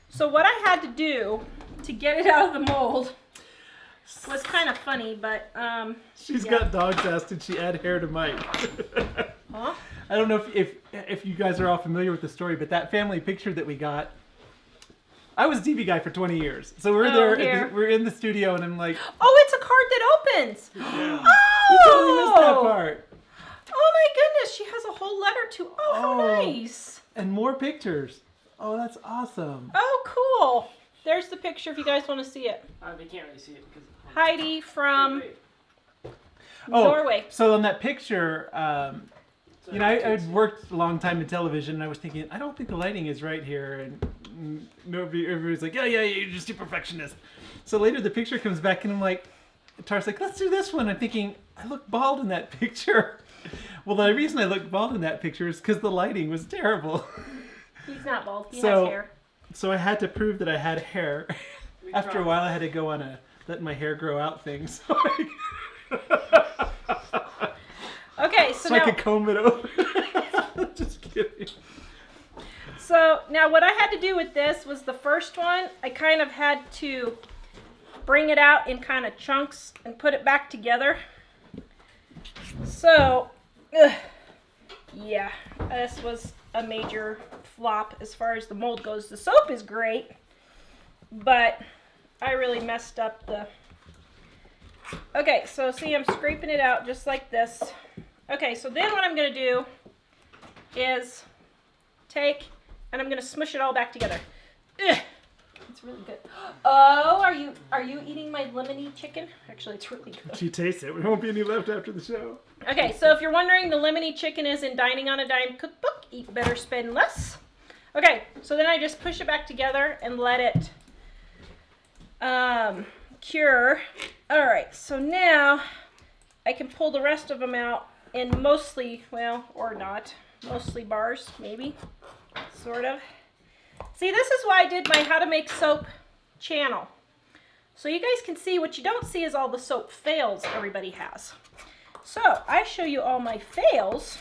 So what I had to do to get it out of the mold was kind of funny, but, She's yeah. got dog's ass. Did she add hair to Mike? Huh? I don't know if you guys are all familiar with the story, but that family picture that we got, I was DV guy for 20 years. So we're Oh, there, here. we're in the studio, and I'm like, Oh, it's a card that opens! yeah. Oh! We totally missed that part. Oh my goodness, she has a whole letter to, oh, how Oh. nice! And more pictures. Oh, that's awesome. Oh, cool. There's the picture if you guys want to see it. They can't really see it because. Heidi from Wait, Norway. So on that picture, so you know, I'd it's- worked a long time in television, and I was thinking, I don't think the lighting is right here, and everybody's like, yeah, you're just a perfectionist. So later the picture comes back, and I'm like, Tar's like, let's do this one. I'm thinking, I look bald in that picture. Well, the reason I looked bald in that picture is because the lighting was terrible. He's not bald. He So- has hair. So I had to prove that I had hair. We After a tried. while, I had to go on a let my hair grow out thing, so Okay, so I now, could comb it over. Just kidding. so now what I had to do with this was the first one, I kind of had to bring it out in kind of chunks and put it back together. So, yeah, this was a major flop as far as the mold goes. The soap is great, but I really messed up the... Okay, so see, I'm scraping it out just like this. Okay, so then what I'm going to do is take, and I'm going to smush it all back together. Ugh. It's really good. Oh, are you eating my lemony chicken? Actually, it's really good. She tastes it. There won't be any left after the show. Okay, so if you're wondering, the lemony chicken is in Dining on a Dime cookbook. Eat better, spend less. Okay, so then I just push it back together and let it cure. All right, so now I can pull the rest of them out in mostly, well, or not, mostly bars, maybe, sort of. See, this is why I did my How to Make Soap channel. So you guys can see, what you don't see is all the soap fails everybody has. So I show you all my fails,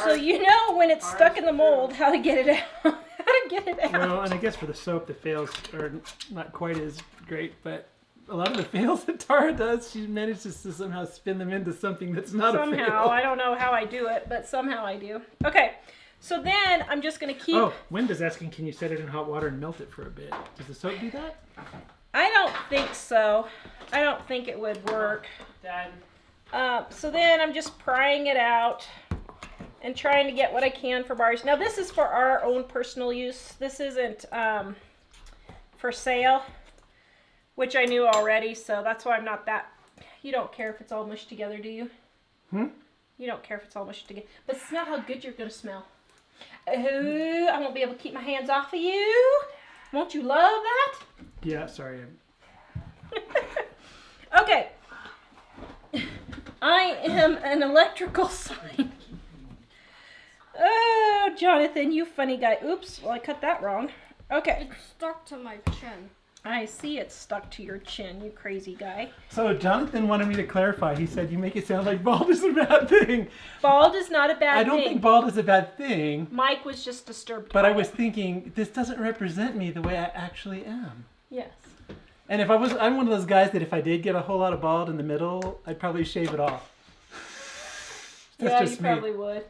so you know when it's stuck in the mold how to get it out. How to get it out. Well, and I guess for the soap, the fails are not quite as great, but a lot of the fails that Tara does, she manages to somehow spin them into something that's not a fail. Somehow, I don't know how I do it, but somehow I do. Okay, so then I'm just going to keep... Oh, Wenda's asking, can you set it in hot water and melt it for a bit? Does the soap do that? I don't think so. I don't think it would work. Dad. So then I'm just prying it out and trying to get what I can for bars. Now this is for our own personal use. This isn't for sale, which I knew already, so that's why I'm not that... You don't care if it's all mushed together, do you? You don't care if it's all mushed together. But smell how good you're going to smell. Ooh, I won't be able to keep my hands off of you. Won't you love that? Yeah, sorry. Okay. I am an electrical sign. Oh, Jonathan, you funny guy. Oops, well, I cut that wrong. Okay. It's stuck to my chin. I see it's stuck to your chin, you crazy guy. So Jonathan wanted me to clarify. He said, you make it sound like bald is a bad thing. Bald is not a bad thing. I don't think bald is a bad thing. Mike was just disturbed. But by I was it. thinking, this doesn't represent me the way I actually am. Yes. And if I'm one of those guys that if I did get a whole lot of bald in the middle, I'd probably shave it off. That's Yeah, just you me. probably would.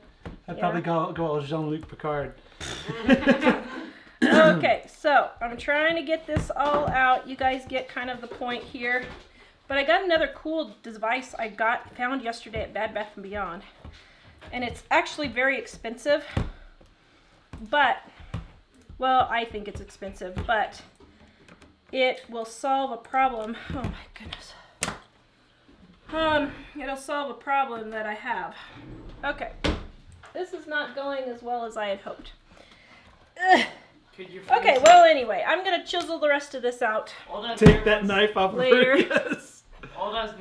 I'd probably go all Jean-Luc Picard. Okay, so I'm trying to get this all out. You guys get kind of the point here. But I got another cool device I found yesterday at Bed Bath & Beyond. And it's actually very expensive. But, well, I think it's expensive, but it will solve a problem. Oh my goodness. It'll solve a problem that I have. Okay. This is not going as well as I had hoped. Ugh. Could you Okay, freeze well, anyway, I'm going to chisel the rest of this out. All that Take dirt that wants- knife off Later. of her. Yes. All those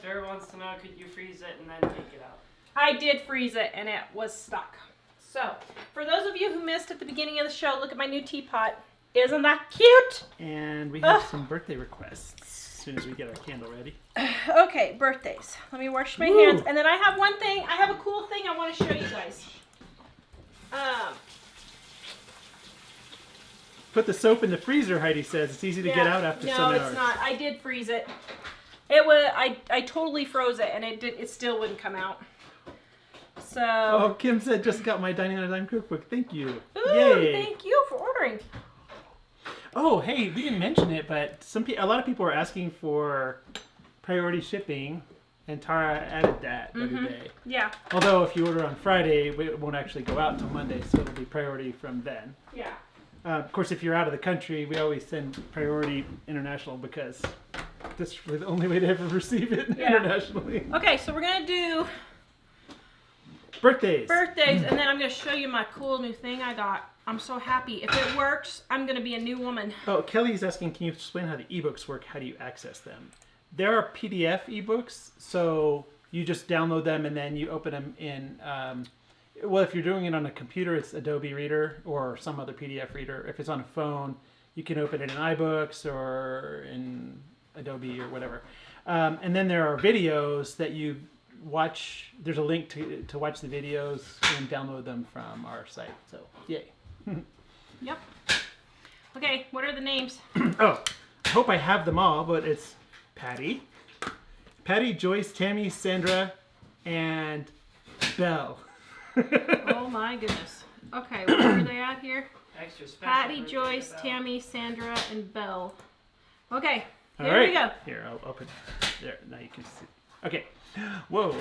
dirt wants to know, could you freeze it and then take it out? I did freeze it, and it was stuck. So, for those of you who missed at the beginning of the show, look at my new teapot. Isn't that cute? And we have some birthday requests as soon as we get our candle ready. Okay, birthdays. Let me wash my Woo. hands. And then I have one thing. I have a cool thing I want to show you guys. Put the soap in the freezer, Heidi says. It's easy to get out after some hours. No, it's not. I did freeze it. It was I totally froze it, and it still wouldn't come out. So. Oh, Kim said, just got my Dining on a Dime cookbook. Thank you. Ooh, Yay. thank you for ordering. Oh, hey, we didn't mention it, but a lot of people are asking for priority shipping, and Tara added that the other day. Yeah. Although if you order on Friday, it won't actually go out until Monday, so it'll be priority from then. Yeah. Of course, if you're out of the country, we always send priority international because that's really the only way to ever receive it internationally. Okay, so we're gonna do Birthdays. birthdays, and then I'm gonna show you my cool new thing I got. I'm so happy. If it works, I'm gonna be a new woman. Oh, Kelly's asking, can you explain how the ebooks work? How do you access them? There are PDF ebooks, so You just download them and then you open them in. Well, if you're doing it on a computer, it's Adobe Reader or some other PDF reader. If it's on a phone, you can open it in iBooks or in Adobe or whatever. And then there are videos that you watch. There's a link to watch the videos and download them from our site. So, yay. Yep. Okay, what are the names? Oh, I hope I have them all, but it's Patty, Joyce, Tammy, Sandra, and Belle. Oh my goodness. Okay, where are they at here? Extra special. Patty, Joyce, Tammy, Sandra, and Belle. Okay, All here right. we go. Here, I'll open. There, now you can see. Okay. Whoa.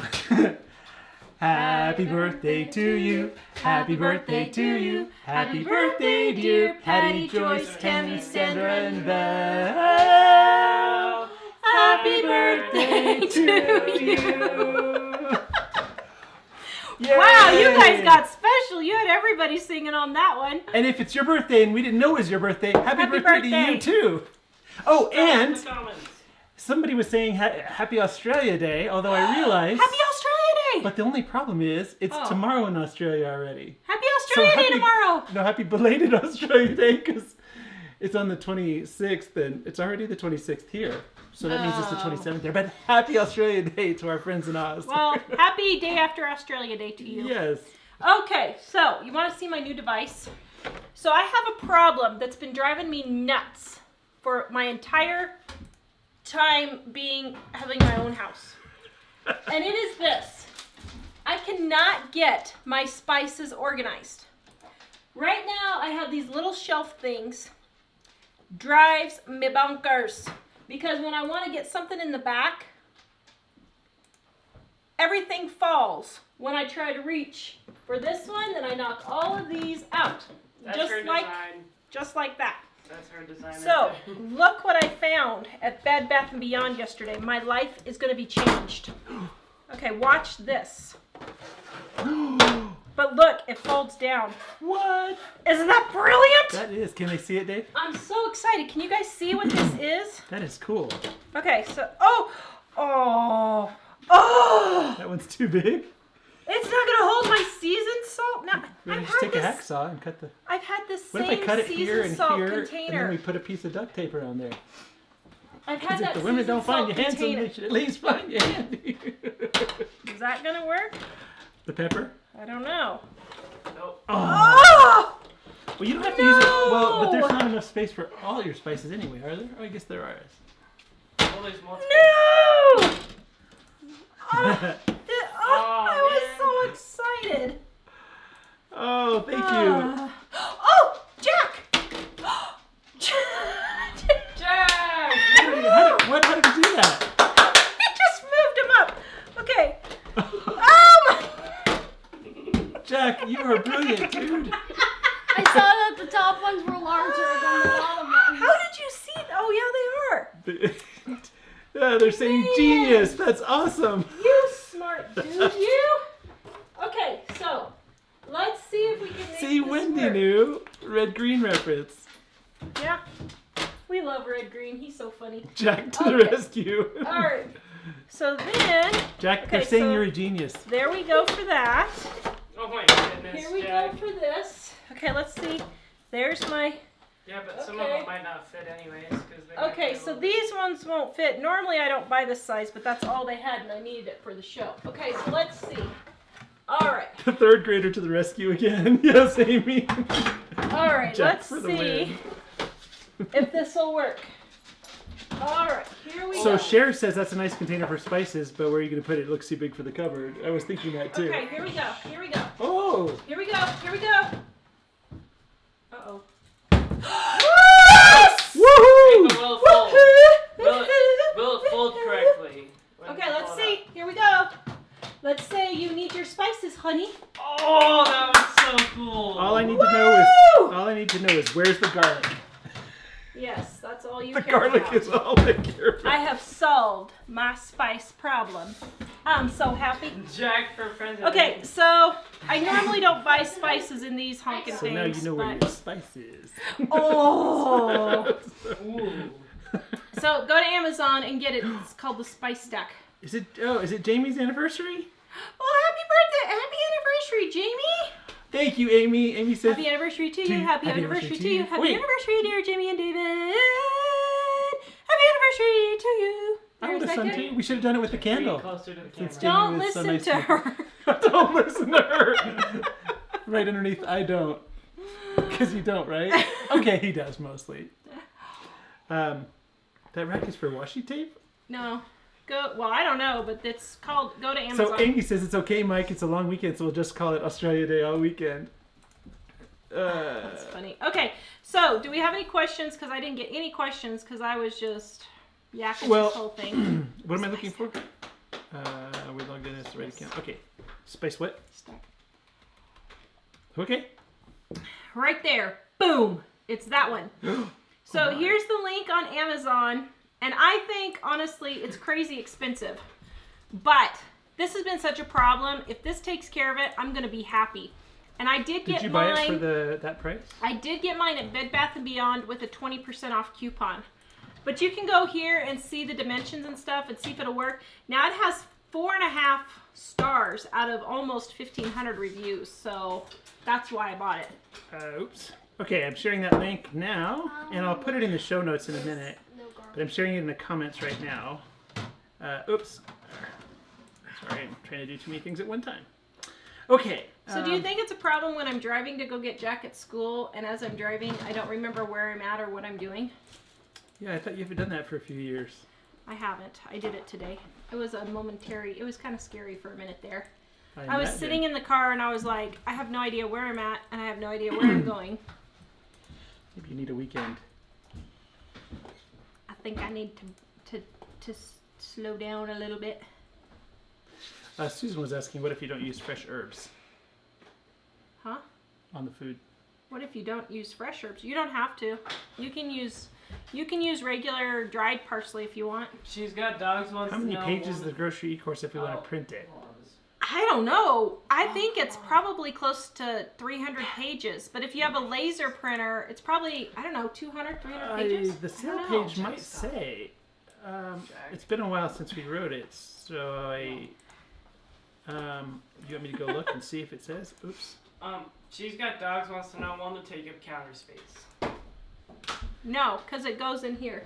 Happy birthday to you. Happy birthday to you. Happy birthday, dear Patty, Joyce, Tammy, Sandra, and Belle. Happy birthday to you. Wow, you Yay. guys got special. You had everybody singing on that one. And if it's your birthday and we didn't know it was your birthday, happy birthday to you too. Oh, and somebody was saying Happy Australia Day, although I realized... Happy Australia Day! But the only problem is, it's tomorrow in Australia already. Happy Australia Day tomorrow! No, happy belated Australia Day, because it's on the 26th, and it's already the 26th here. So that means it's the 27th there. But happy Australia Day to our friends in Oz. Well, happy day after Australia Day to you. Yes. Okay, so you want to see my new device? So I have a problem that's been driving me nuts for my entire time having my own house. And it is this. I cannot get my spices organized. Right now I have these little shelf things. Drives me bonkers. Because when I want to get something in the back, everything falls when I try to reach for this one, then I knock all of these out. That's just her like design. just like that. That's her design. So, right there. look what I found at Bed Bath & Beyond yesterday. My life is going to be changed. Okay, watch this. But look, it folds down. What? Isn't that brilliant? That is. Can they see it, Dave? I'm so excited. Can you guys see what this is? That is cool. Okay, so, oh! That one's too big. It's not going to hold my seasoned salt. Now, Maybe just take a hacksaw and cut the... I've had this What same if I cut it here seasoned and salt here, and container. then we put a piece of duct tape around there? I've had Because if that the women don't seasoned find salt your hands, then container. they should at least find your hand. Is that going to work? The pepper? I don't know. Nope. Oh! Well, you don't have to use it. Well, but there's No! not enough space for all your spices anyway, are there? Oh, I guess there are. Well, there's multiple. No! I was so excited. Oh, thank you. Oh, Jack! Jack! How did you do that? I just moved him up. Okay. Jack, you are brilliant, dude. I saw that the top ones were larger than the bottom ones. How did you see? Oh, yeah, they are. Yeah, they're saying Man. genius. That's awesome. You smart dude, you. Okay, so let's see if we can make See, this Wendy work. knew. Red-green reference. Yeah. We love Red Green. He's so funny. Jack to the Okay. rescue. All right. So then, Jack, Okay, they're saying so- you're a genius. there we go for that. Oh my goodness, Here we Jack. go for this. Okay, let's see. There's my... Yeah, but some of Okay. them might not fit anyways. Cause they might Okay, be a so little- these ones won't fit. Normally I don't buy this size, but that's all they had and I needed it for the show. Okay, so let's see. All right. The third grader to the rescue again. Yes, Amy. All right, Jack let's for the see win. if this will work. All right, here we So go. Cher says that's a nice container for spices, but where are you going to put it? It looks too big for the cupboard. I was thinking that too. Okay, here we go. Here we go. Oh! Here we go. Here we go. Uh-oh. Woohoo! But will it fold? Will it fold correctly? when Okay, you let's pull it see. up? Here we go. Let's say you need your spices, honey. Oh, that was so cool. All I need to know is where's the garlic? Yes, that's all you The care garlic about. is all I care about. I have solved my spice problem. I'm so happy. Jack for friends. Okay, so I normally don't buy spices in these honkin' So now things. you know where but- your spice is. Oh. Ooh. So go to Amazon and get it. It's called the SpiceStack. Is it Jamie's anniversary? Well, happy birthday! Happy anniversary, Jamie! Thank you, Amy. Amy said. Happy anniversary to you. Happy anniversary to you. Happy Wait. anniversary, dear Jamie and David. Happy anniversary to you. I would have sung too. We should have done it with the candle. Closer to the Since camera. Don't Jamie was so listen nice to me. her. Don't listen to her. Right underneath, I don't. Because you don't, right? Okay, he does mostly. That rack is for washi tape? No. Well, I don't know, but it's called, go to Amazon. So Amy says it's okay, Mike. It's a long weekend, so we'll just call it Australia Day all weekend. That's funny. Okay, so do we have any questions? Because I didn't get any questions because I was just yakking this whole thing. What am I looking for? We logged in as the right account. Okay. Spice what? Okay. Right there. Boom. It's that one. So here's the link on Amazon. And I think, honestly, it's crazy expensive. But this has been such a problem. If this takes care of it, I'm going to be happy. And I did get Did you mine. buy it for that price? I did get mine at Bed Bath & Beyond with a 20% off coupon. But you can go here and see the dimensions and stuff and see if it'll work. Now it has 4.5 stars out of almost 1,500 reviews. So that's why I bought it. Oops. Okay, I'm sharing that link now, and I'll put it in the show notes in a minute. But I'm sharing it in the comments right now. Oops. Sorry, I'm trying to do too many things at one time. Okay. So do you think it's a problem when I'm driving to go get Jack at school, and as I'm driving, I don't remember where I'm at or what I'm doing? Yeah, I thought you haven't done that for a few years. I haven't. I did it today. It was a momentary, it was kind of scary for a minute there. I was imagine. sitting in the car and I was like, I have no idea where I'm at, and I have no idea where I'm going. Maybe you need a weekend. I think I need to slow down a little bit. Susan was asking, what if you don't use fresh herbs Huh? on the food? What if you don't use fresh herbs? You don't have to. You can use regular dried parsley if you want. She's got dogs wants How to many know pages is what- the grocery e-course if we want to print it? I don't know. I think it's probably close to 300 pages. But if you have a laser printer, it's probably, I don't know, 200, 300 pages? The sale I don't know. page might say. It's been a while since we wrote it, so you want me to go look and see if it says? Oops. She's got dogs wants to know one to take up counter space. No, because it goes in here.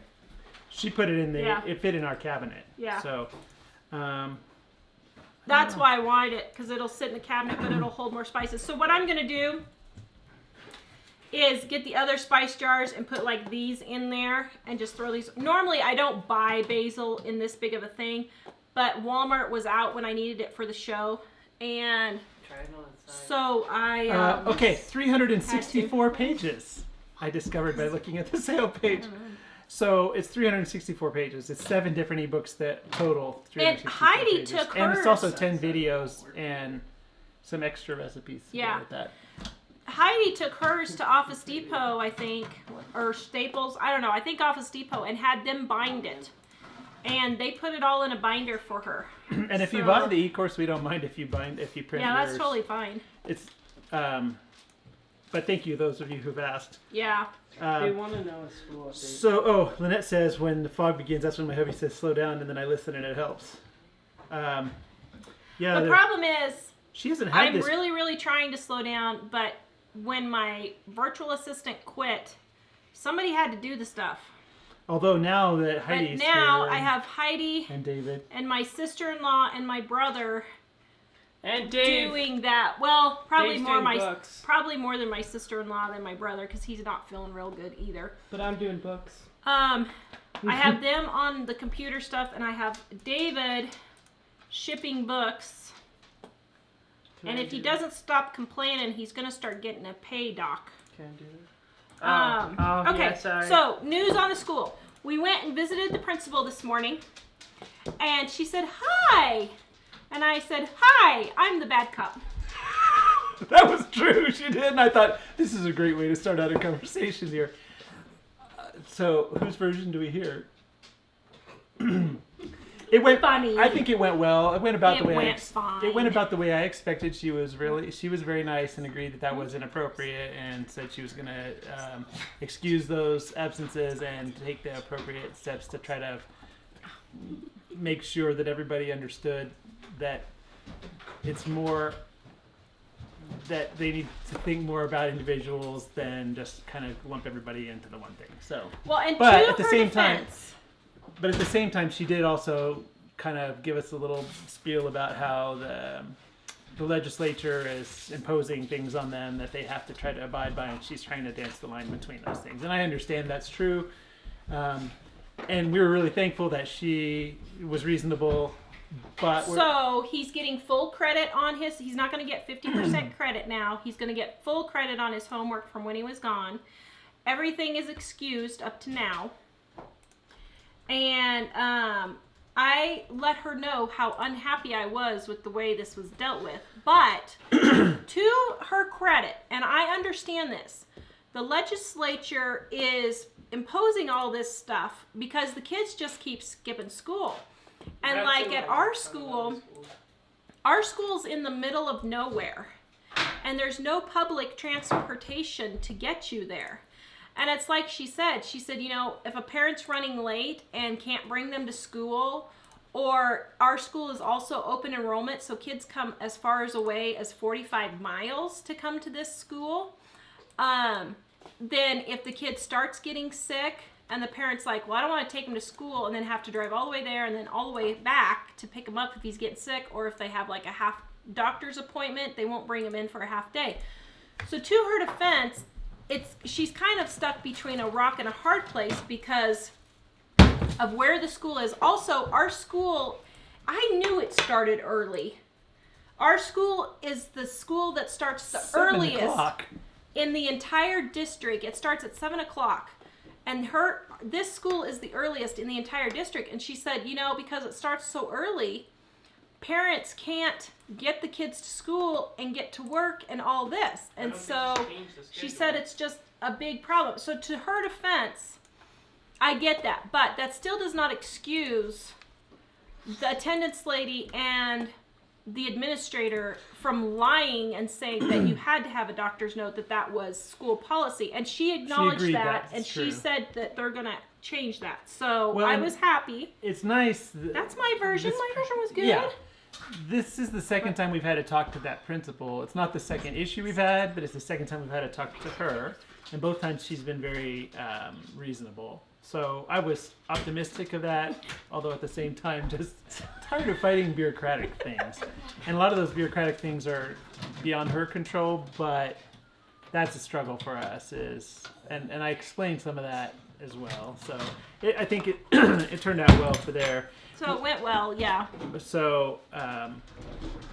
She put it in the. Yeah. It fit in our cabinet. Yeah. So, That's why I wanted it, because it'll sit in the cabinet, but it'll hold more spices. So what I'm going to do is get the other spice jars and put like these in there and just throw these. Normally I don't buy basil in this big of a thing, but Walmart was out when I needed it for the show. And Try it on the side. so I... okay, 364 pages. I discovered by looking at the sale page. So it's 364 pages. It's 7 different ebooks that total 364 Heidi pages. took And it's hers. also 10 videos and some extra recipes to go with that. Heidi took hers to Office Depot, I think, or Staples. I don't know. I think Office Depot, and had them bind it. And they put it all in a binder for her. And if you So- buy the e-course, we don't mind if you print Yeah, that's yours. totally fine. It's, but thank you, those of you who've asked. Yeah. They want to know a school update. So, Lynette says when the fog begins, that's when my hubby says slow down, and then I listen and it helps. Yeah. The problem is, she hasn't had I'm this. really, really trying to slow down, but when my virtual assistant quit, somebody had to do the stuff. Although now that Heidi's But now here I have Heidi and David. and my sister-in-law and my brother And Dave. doing that. Well, probably Dave's more doing books. probably more than my sister-in-law than my brother, because he's not feeling real good either. But I'm doing books. I have them on the computer stuff, and I have David shipping books. And if he doesn't stop complaining, he's gonna start getting a pay doc. Can I do this? Okay, yeah, sorry. so news on the school. We went and visited the principal this morning, and she said, "Hi," and I said, "Hi, I'm the bad cop." That was true. She did, and I thought this is a great way to start out a conversation here. So, whose version do we hear? It went Funny. I think it went well. It went about the way fine. It went about the way I expected. She was very nice and agreed that was inappropriate, and said she was going to excuse those absences and take the appropriate steps to try to make sure that everybody understood that it's more that they need to think more about individuals than just kind of lump everybody into the one thing. So, Well, and but to at the her same defense, but at the same time, she did also kind of give us a little spiel about how the legislature is imposing things on them that they have to try to abide by, and she's trying to dance the line between those things. And I understand that's true. And we were really thankful that she was reasonable. But so he's getting full credit on his, he's not going to get 50% credit now. He's going to get full credit on his homework from when he was gone. Everything is excused up to now. And I let her know how unhappy I was with the way this was dealt with. But to her credit, and I understand this, the legislature is imposing all this stuff because the kids just keep skipping school. And That's like in, at like, our a lot school, of schools. our school's in the middle of nowhere. And there's no public transportation to get you there. And it's like she said, you know, if a parent's running late and can't bring them to school, or our school is also open enrollment, so kids come as far as away as 45 miles to come to this school, then if the kid starts getting sick and the parent's like, well, I don't want to take him to school and then have to drive all the way there and then all the way back to pick him up if he's getting sick, or if they have like a half doctor's appointment, they won't bring him in for a half day. So to her defense, she's kind of stuck between a rock and a hard place because of where the school is. Also, our school, I knew it started early. Our school is the school that starts the 7 earliest o'clock. in the entire district. It starts at 7 o'clock. And this school is the earliest in the entire district. And she said, you know, because it starts so early, parents can't get the kids to school and get to work and all this. And Why don't so they just change the she schedule? said it's just a big problem. So to her defense, I get that. But that still does not excuse the attendance lady and the administrator from lying and saying that you had to have a doctor's note, that was school policy. And she acknowledged agreed that, that's and true. she said that they're going to change that. So Well, I and was happy. It's nice. That's my version. this- My version was good. Yeah. This is the second time we've had to talk to that principal. It's not the second issue we've had, but it's the second time we've had to talk to her. And both times she's been very reasonable. So I was optimistic of that, although at the same time just tired of fighting bureaucratic things. And a lot of those bureaucratic things are beyond her control, but that's a struggle for us. And I explained some of that as well. So I think it it turned out well for there. So it went well, yeah. So,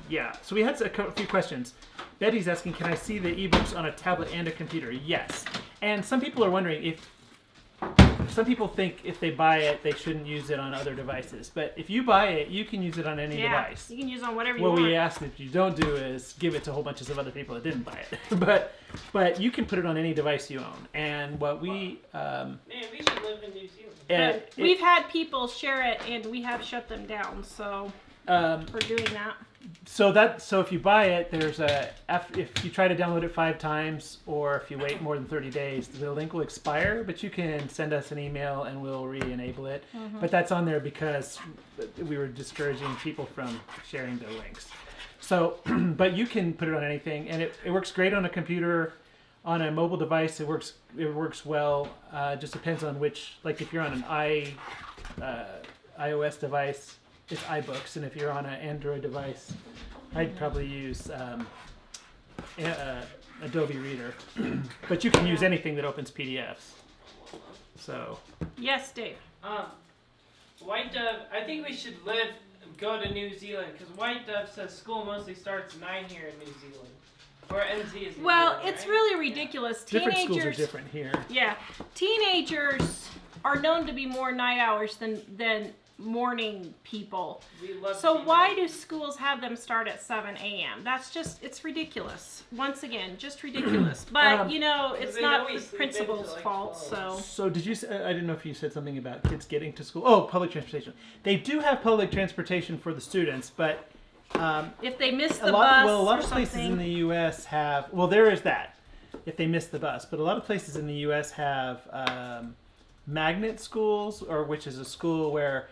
yeah. So we had a few questions. Betty's asking, can I see the ebooks on a tablet and a computer? Yes. And some people are wondering if, some people think if they buy it, they shouldn't use it on other devices. But if you buy it, you can use it on any Yeah, device. you can use it on whatever you What want. we asked if you don't do is give it to whole bunches of other people that didn't buy it. But you can put it on any device you own. And what we... Man, we should live in New Zealand. But we've had people share it, and we have shut them down, so for doing that. So if you buy it, if you try to download it 5 times, or if you wait more than 30 days, the link will expire. But you can send us an email and we'll re-enable it. Mm-hmm. But that's on there because we were discouraging people from sharing their links. So, but you can put it on anything, and it works great on a computer, on a mobile device. It works well. Just depends on which. Like if you're on an iOS device, it's iBooks, and if you're on an Android device, I'd probably use Adobe Reader. But you can use anything that opens PDFs. So Yes, Dave. White Dove, I think we should go to New Zealand, because White Dove says school mostly starts 9 here in New Zealand. Or NZ is New Well, Zealand, it's right? really ridiculous. different schools are Teenagers, different here. yeah, teenagers are known to be more night owls than morning people. We love So to why see do schools have them start at 7 a.m.? That's just, it's ridiculous. Once again, just ridiculous. But, you know, it's they not know we the sleep principal's until, like, fault, 12. so. So did you? I didn't know if you said something about kids getting to school. Oh, public transportation. They do have public transportation for the students, but If they miss a the lot bus of or places something. in the U.S. have. Well, there is that. If they miss the bus, but a lot of places in the U.S. have magnet schools, or which is a school where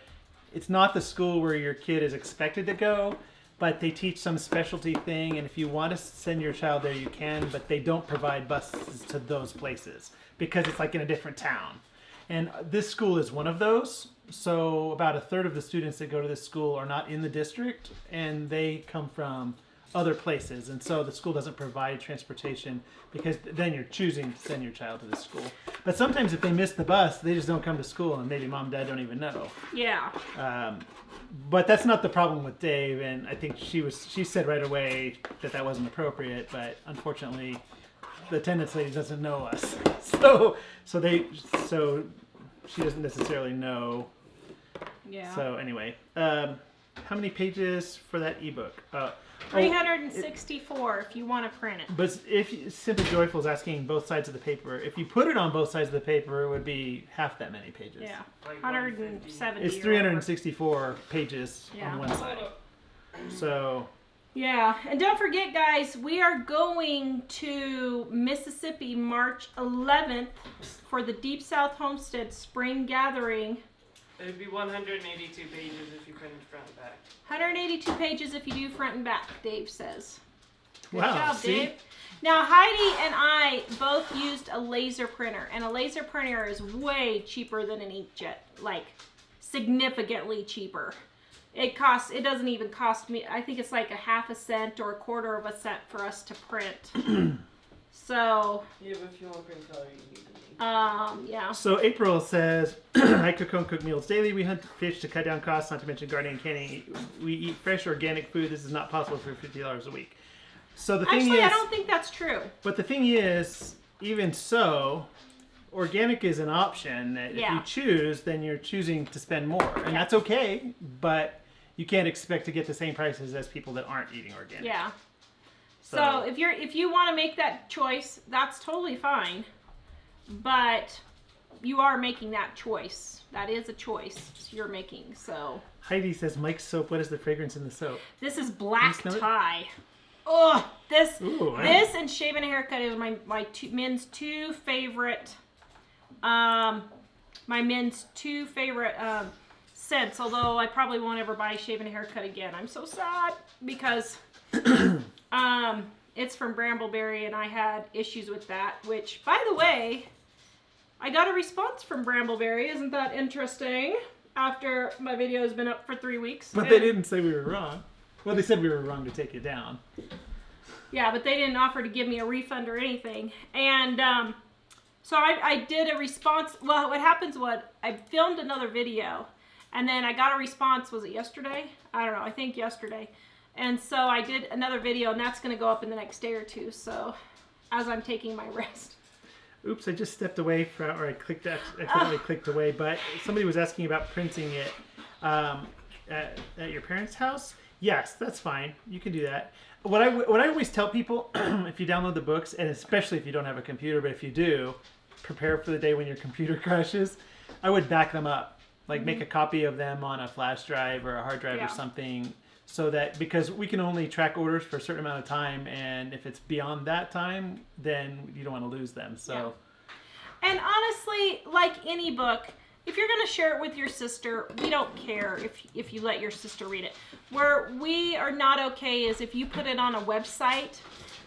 it's not the school where your kid is expected to go, but they teach some specialty thing, and if you want to send your child there, you can, but they don't provide buses to those places because it's like in a different town. And this school is one of those. So about a third of the students that go to this school are not in the district, and they come from other places. And so the school doesn't provide transportation because then you're choosing to send your child to the school. But sometimes if they miss the bus, they just don't come to school, and maybe mom and dad don't even know. Yeah. But that's not the problem with Dave, and I think she said right away that wasn't appropriate, but unfortunately the attendance lady doesn't know us. So she doesn't necessarily know. Yeah. So anyway, how many pages for that ebook? 364 if you want to print it. But if Simply Joyful is asking both sides of the paper, if you put it on both sides of the paper, it would be half that many pages. Yeah. Like 170. It's 364 pages Yeah. on one side. So Yeah, and don't forget, guys, we are going to Mississippi March 11th for the Deep South Homestead Spring Gathering. It'd be 182 pages if you printed front and back. 182 pages if you do front and back, Dave says. Good wow, job, see? Dave. Now, Heidi and I both used a laser printer, and a laser printer is way cheaper than an inkjet, like significantly cheaper. It doesn't even cost me, I think it's like a half a cent or a quarter of a cent for us to print. So, Yeah, but if you want to print color, you need to make yeah. So April says, I cook home cooked meals daily. We hunt fish to cut down costs, not to mention gardening and canning. We eat fresh organic food. This is not possible for $50 a week. So the thing Actually, is, I don't think that's true. but the thing is, even so, organic is an option. That Yeah. If you choose, then you're choosing to spend more, and Yeah. that's okay. But you can't expect to get the same prices as people that aren't eating organic. Yeah. So So- if you want to make that choice, that's totally fine. But you are making that choice. That is a choice you're making. So Heidi says, Mike's soap. What is the fragrance in the soap? this is black smell it? tie. Oh, this Ooh, wow. this and shaving a haircut is my men's two favorite. My men's two favorite scents. Although I probably won't ever buy shaving a haircut again. I'm so sad because it's from Brambleberry and I had issues with that. Which, by the way, I got a response from Brambleberry. Isn't that interesting? After my video has been up for 3 weeks. But And- they didn't say we were wrong. Well, they said we were wrong to take it down. Yeah, but they didn't offer to give me a refund or anything. And so I did a response. Well, what happens was I filmed another video, and then I got a response. Was it yesterday? I don't know. I think yesterday. And so I did another video, and that's going to go up in the next day or two. So as I'm taking my rest. Oops, I just stepped away from, or I accidentally clicked away, but somebody was asking about printing it at your parents' house. Yes, that's fine. You can do that. What I always tell people, if you download the books, and especially if you don't have a computer, but if you do, prepare for the day when your computer crashes. I would back them up. Like make a copy of them on a flash drive or a hard drive Yeah. or something, so that, because we can only track orders for a certain amount of time, and if it's beyond that time, then you don't want to lose them. So, And honestly, like any book, if you're going to share it with your sister, we don't care if you let your sister read it. Where we are not okay is if you put it on a website,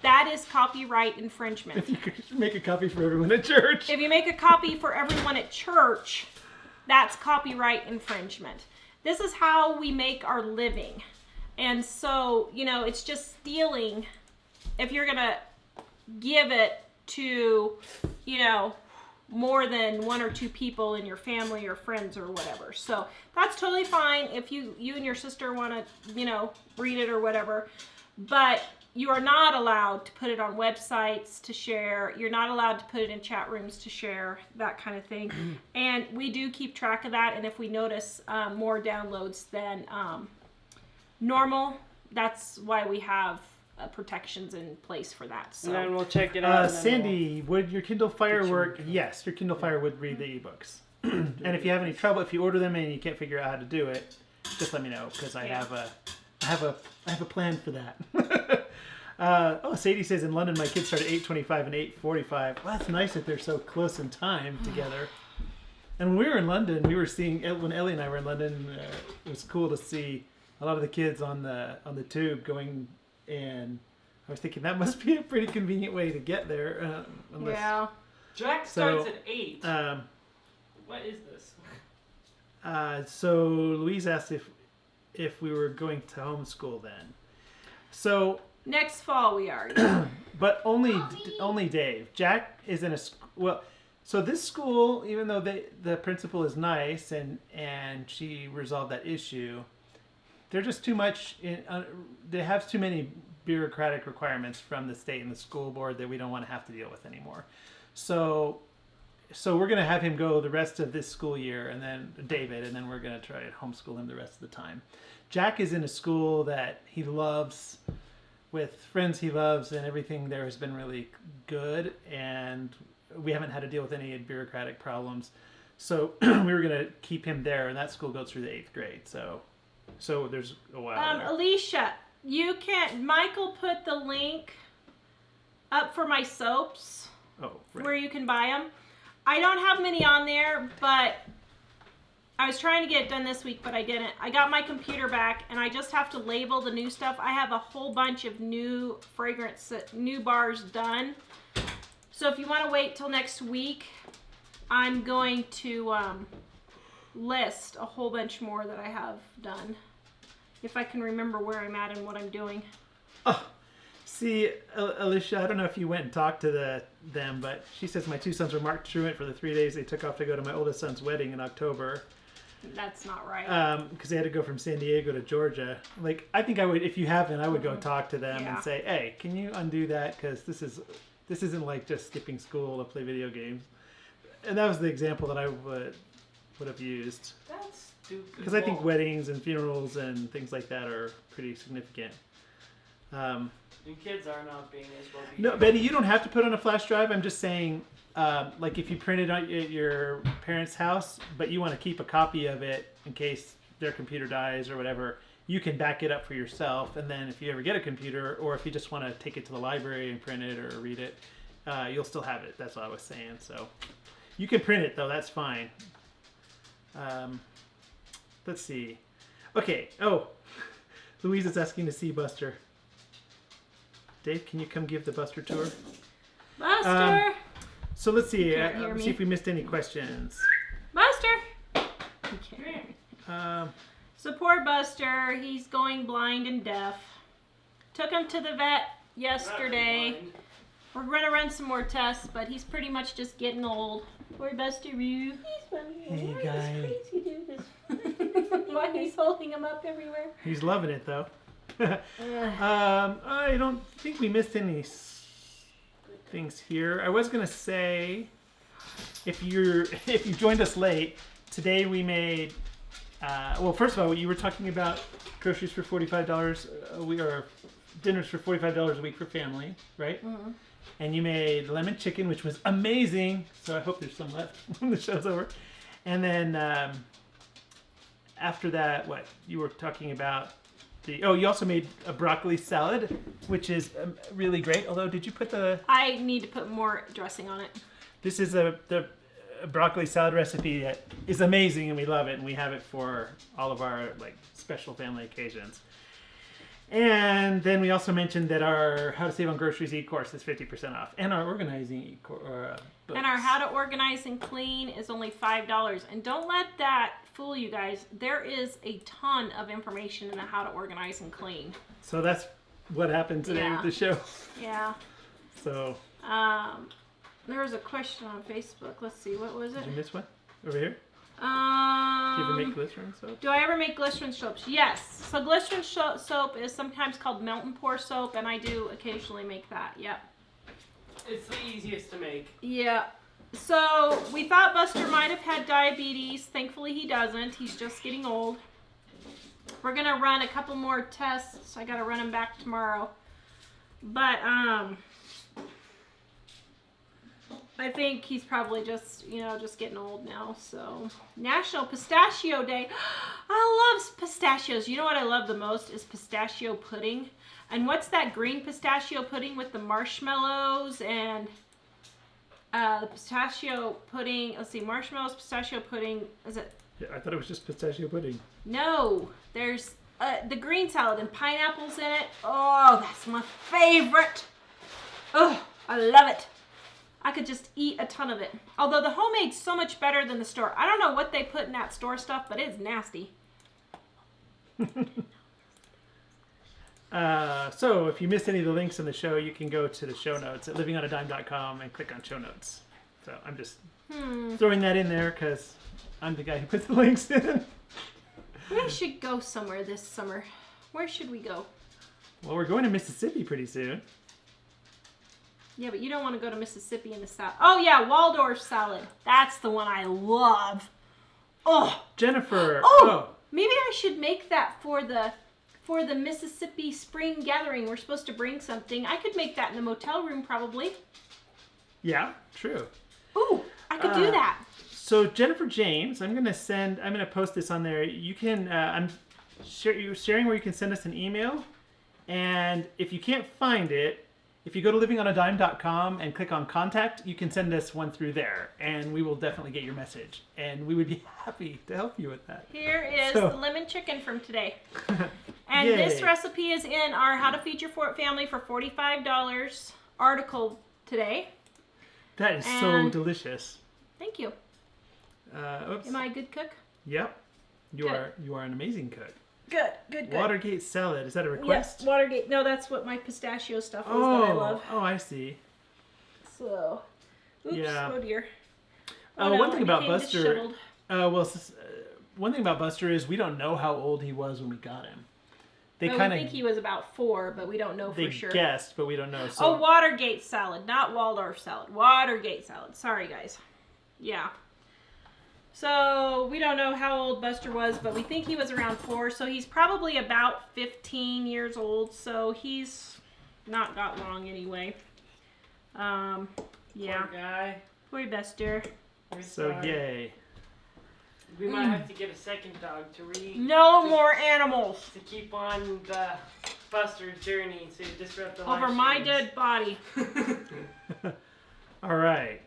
that is copyright infringement. if you could make a copy for everyone at church. If you make a copy for everyone at church, that's copyright infringement. This is how we make our living. And so, it's just stealing if you're going to give it to, more than one or two people in your family or friends or whatever. So that's totally fine if you and your sister want to, read it or whatever. But you are not allowed to put it on websites to share. You're not allowed to put it in chat rooms to share, that kind of thing. And we do keep track of that. And if we notice more downloads than normal, that's why we have protections in place for that. So And then we'll check it out. and then Sandy, would your Kindle Fire work? Yes, your Kindle Fire would read the ebooks. And if you have any trouble, if you order them and you can't figure out how to do it, just let me know, because I have a plan for that. Sadie says in London my kids start at 8:25 and 8:45. Well, that's nice that they're so close in time together. And when we were in London, we were seeing when Ellie and I were in London. It was cool to see a lot of the kids on the tube going, and I was thinking that must be a pretty convenient way to get there. Unless, Yeah. Jack starts at 8. What is this? So Louise asked if we were going to homeschool then. So Next fall we are. Yeah. but only Dave. Jack is in a well. So this school, even though the principal is nice and she resolved that issue, they're just too much. They have too many bureaucratic requirements from the state and the school board that we don't want to have to deal with anymore. So we're gonna have him go the rest of this school year, and then David, and then we're gonna try to homeschool him the rest of the time. Jack is in a school that he loves, with friends he loves, and everything there has been really good, and we haven't had to deal with any bureaucratic problems. So we were going to keep him there, and that school goes through the 8th grade. So there's a while there. Alicia, Michael put the link up for my soaps Oh, right. where you can buy them. I don't have many on there, but I was trying to get it done this week, but I didn't. I got my computer back, and I just have to label the new stuff. I have a whole bunch of new fragrance, new bars done. So if you want to wait till next week, I'm going to list a whole bunch more that I have done. If I can remember where I'm at and what I'm doing. Oh, see, Alicia, I don't know if you went and talked to them, but she says my 2 sons were marked truant for the 3 days they took off to go to my oldest son's wedding in October. That's not right. Because they had to go from San Diego to Georgia. Like, I think I would, if you haven't, I would go talk to them and say, hey, can you undo that? Because this isn't like just skipping school to play video games. And that was the example that I would have used. That's stupid. Because I think weddings and funerals and things like that are pretty significant. And kids are not being as well. No, Betty, you don't have to put on a flash drive. I'm just saying, like if you print it at your parents' house, but you want to keep a copy of it in case their computer dies or whatever, you can back it up for yourself. And then if you ever get a computer, or if you just want to take it to the library and print it or read it, you'll still have it. That's what I was saying. So you can print it though. That's fine. Let's see. Okay. Oh, Louise is asking to see Buster. Dave, can you come give the Buster tour? Buster! So let's see. You can't hear Let's me. see if we missed any questions. Buster! You can't. Support Buster. He's going blind and deaf. Took him to the vet yesterday. We're going to run some more tests, but he's pretty much just getting old. Poor Buster Roo. He's funny. Hey, Why guy. does Crazy do this? Why he's holding him up everywhere? He's loving it though. I don't think we missed any things here. I was gonna say, if you joined us late, today we made. Well, first of all, you were talking about groceries for $45 a week, or dinners for $45 a week for family, right? Mm-hmm. And you made lemon chicken, which was amazing. So I hope there's some left when the show's over. And then after that, what you were talking about? You also made a broccoli salad, which is really great. Although, did you put the? I need to put more dressing on it. This is the broccoli salad recipe that is amazing, and we love it, and we have it for all of our like special family occasions. And then we also mentioned that our How to Save on Groceries e-course is 50% off, and our organizing e-course. And our How to Organize and Clean is only $5. And don't let that fool you guys. There is a ton of information in the How to Organize and Clean. So that's what happened today with the show. Yeah. So. There was a question on Facebook. Let's see, what was it? Did you miss one? Over here? Do you ever make glycerin soap? Do I ever make glycerin soaps? Yes. So glycerin soap is sometimes called melt and pour soap, and I do occasionally make that. Yep. It's the easiest to make. Yeah. So we thought Buster might have had diabetes. Thankfully he doesn't. He's just getting old. We're going to run a couple more tests. I got to run him back tomorrow. But I think he's probably just, just getting old now. So, National Pistachio Day. I love pistachios. You know what I love the most is pistachio pudding. And what's that green pistachio pudding with the marshmallows and the pistachio pudding. Let's see, marshmallows, pistachio pudding. Is it? Yeah, I thought it was just pistachio pudding. No, there's the green salad and pineapples in it. Oh, that's my favorite. Oh, I love it. I could just eat a ton of it. Although the homemade's so much better than the store. I don't know what they put in that store stuff, but it's nasty. So if you missed any of the links in the show, you can go to the show notes at livingonadime.com and click on show notes. So I'm just throwing that in there because I'm the guy who puts the links in. We should go somewhere this summer. Where should we go? Well, we're going to Mississippi pretty soon. Yeah, but you don't want to go to Mississippi in the South. Oh, yeah, Waldorf salad. That's the one I love. Oh, Jennifer. Oh, maybe I should make that for the Mississippi Spring Gathering. We're supposed to bring something. I could make that in the motel room probably. Yeah, true. Ooh, I could do that. So Jennifer James, I'm gonna post this on there. You can, you're sharing where you can send us an email, and if you can't find it, if you go to livingonadime.com and click on contact, you can send us one through there, and we will definitely get your message, and we would be happy to help you with that. Here is the lemon chicken from today. And Yay. this recipe is in our How to Feed Your Family for $45 article today. That is so delicious. Thank you. Oops. Am I a good cook? Yep. You Good. are an amazing cook. Good. Watergate salad. Is that a request? Yes, Watergate. No, that's what my pistachio stuff is that I love. Oh, I see. So, oops, Yeah. oh dear. One thing it about became Buster. disheveled. One thing about Buster is we don't know how old he was when we got him. They We kind of think he was about 4, but we don't know for sure. guessed, but we don't know. So. Oh, Watergate salad, not Waldorf salad. Watergate salad. Sorry, guys. Yeah. So, we don't know how old Buster was, but we think he was around 4, so he's probably about 15 years old, so he's not got long anyway. Yeah. Poor guy. Poor Buster. We're So sorry. yay. We might have to get a second dog to No more animals to keep on the Buster's journey to disrupt the over live my streams. dead body. All right.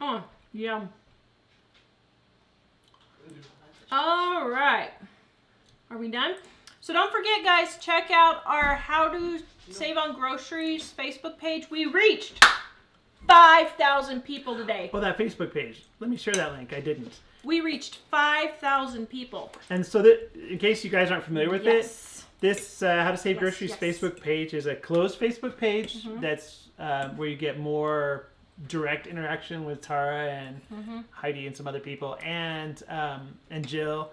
Oh, yum. All right. Are we done? So don't forget, guys, check out our How to Save on Groceries Facebook page. We reached 5,000 people today. Well, that Facebook page. Let me share that link. I didn't. We reached 5,000 people. And so that, in case you guys aren't familiar with it, Yes. this How to Save Yes, Groceries yes. Facebook page is a closed Facebook page that's where you get more direct interaction with Tara and Heidi and some other people and Jill.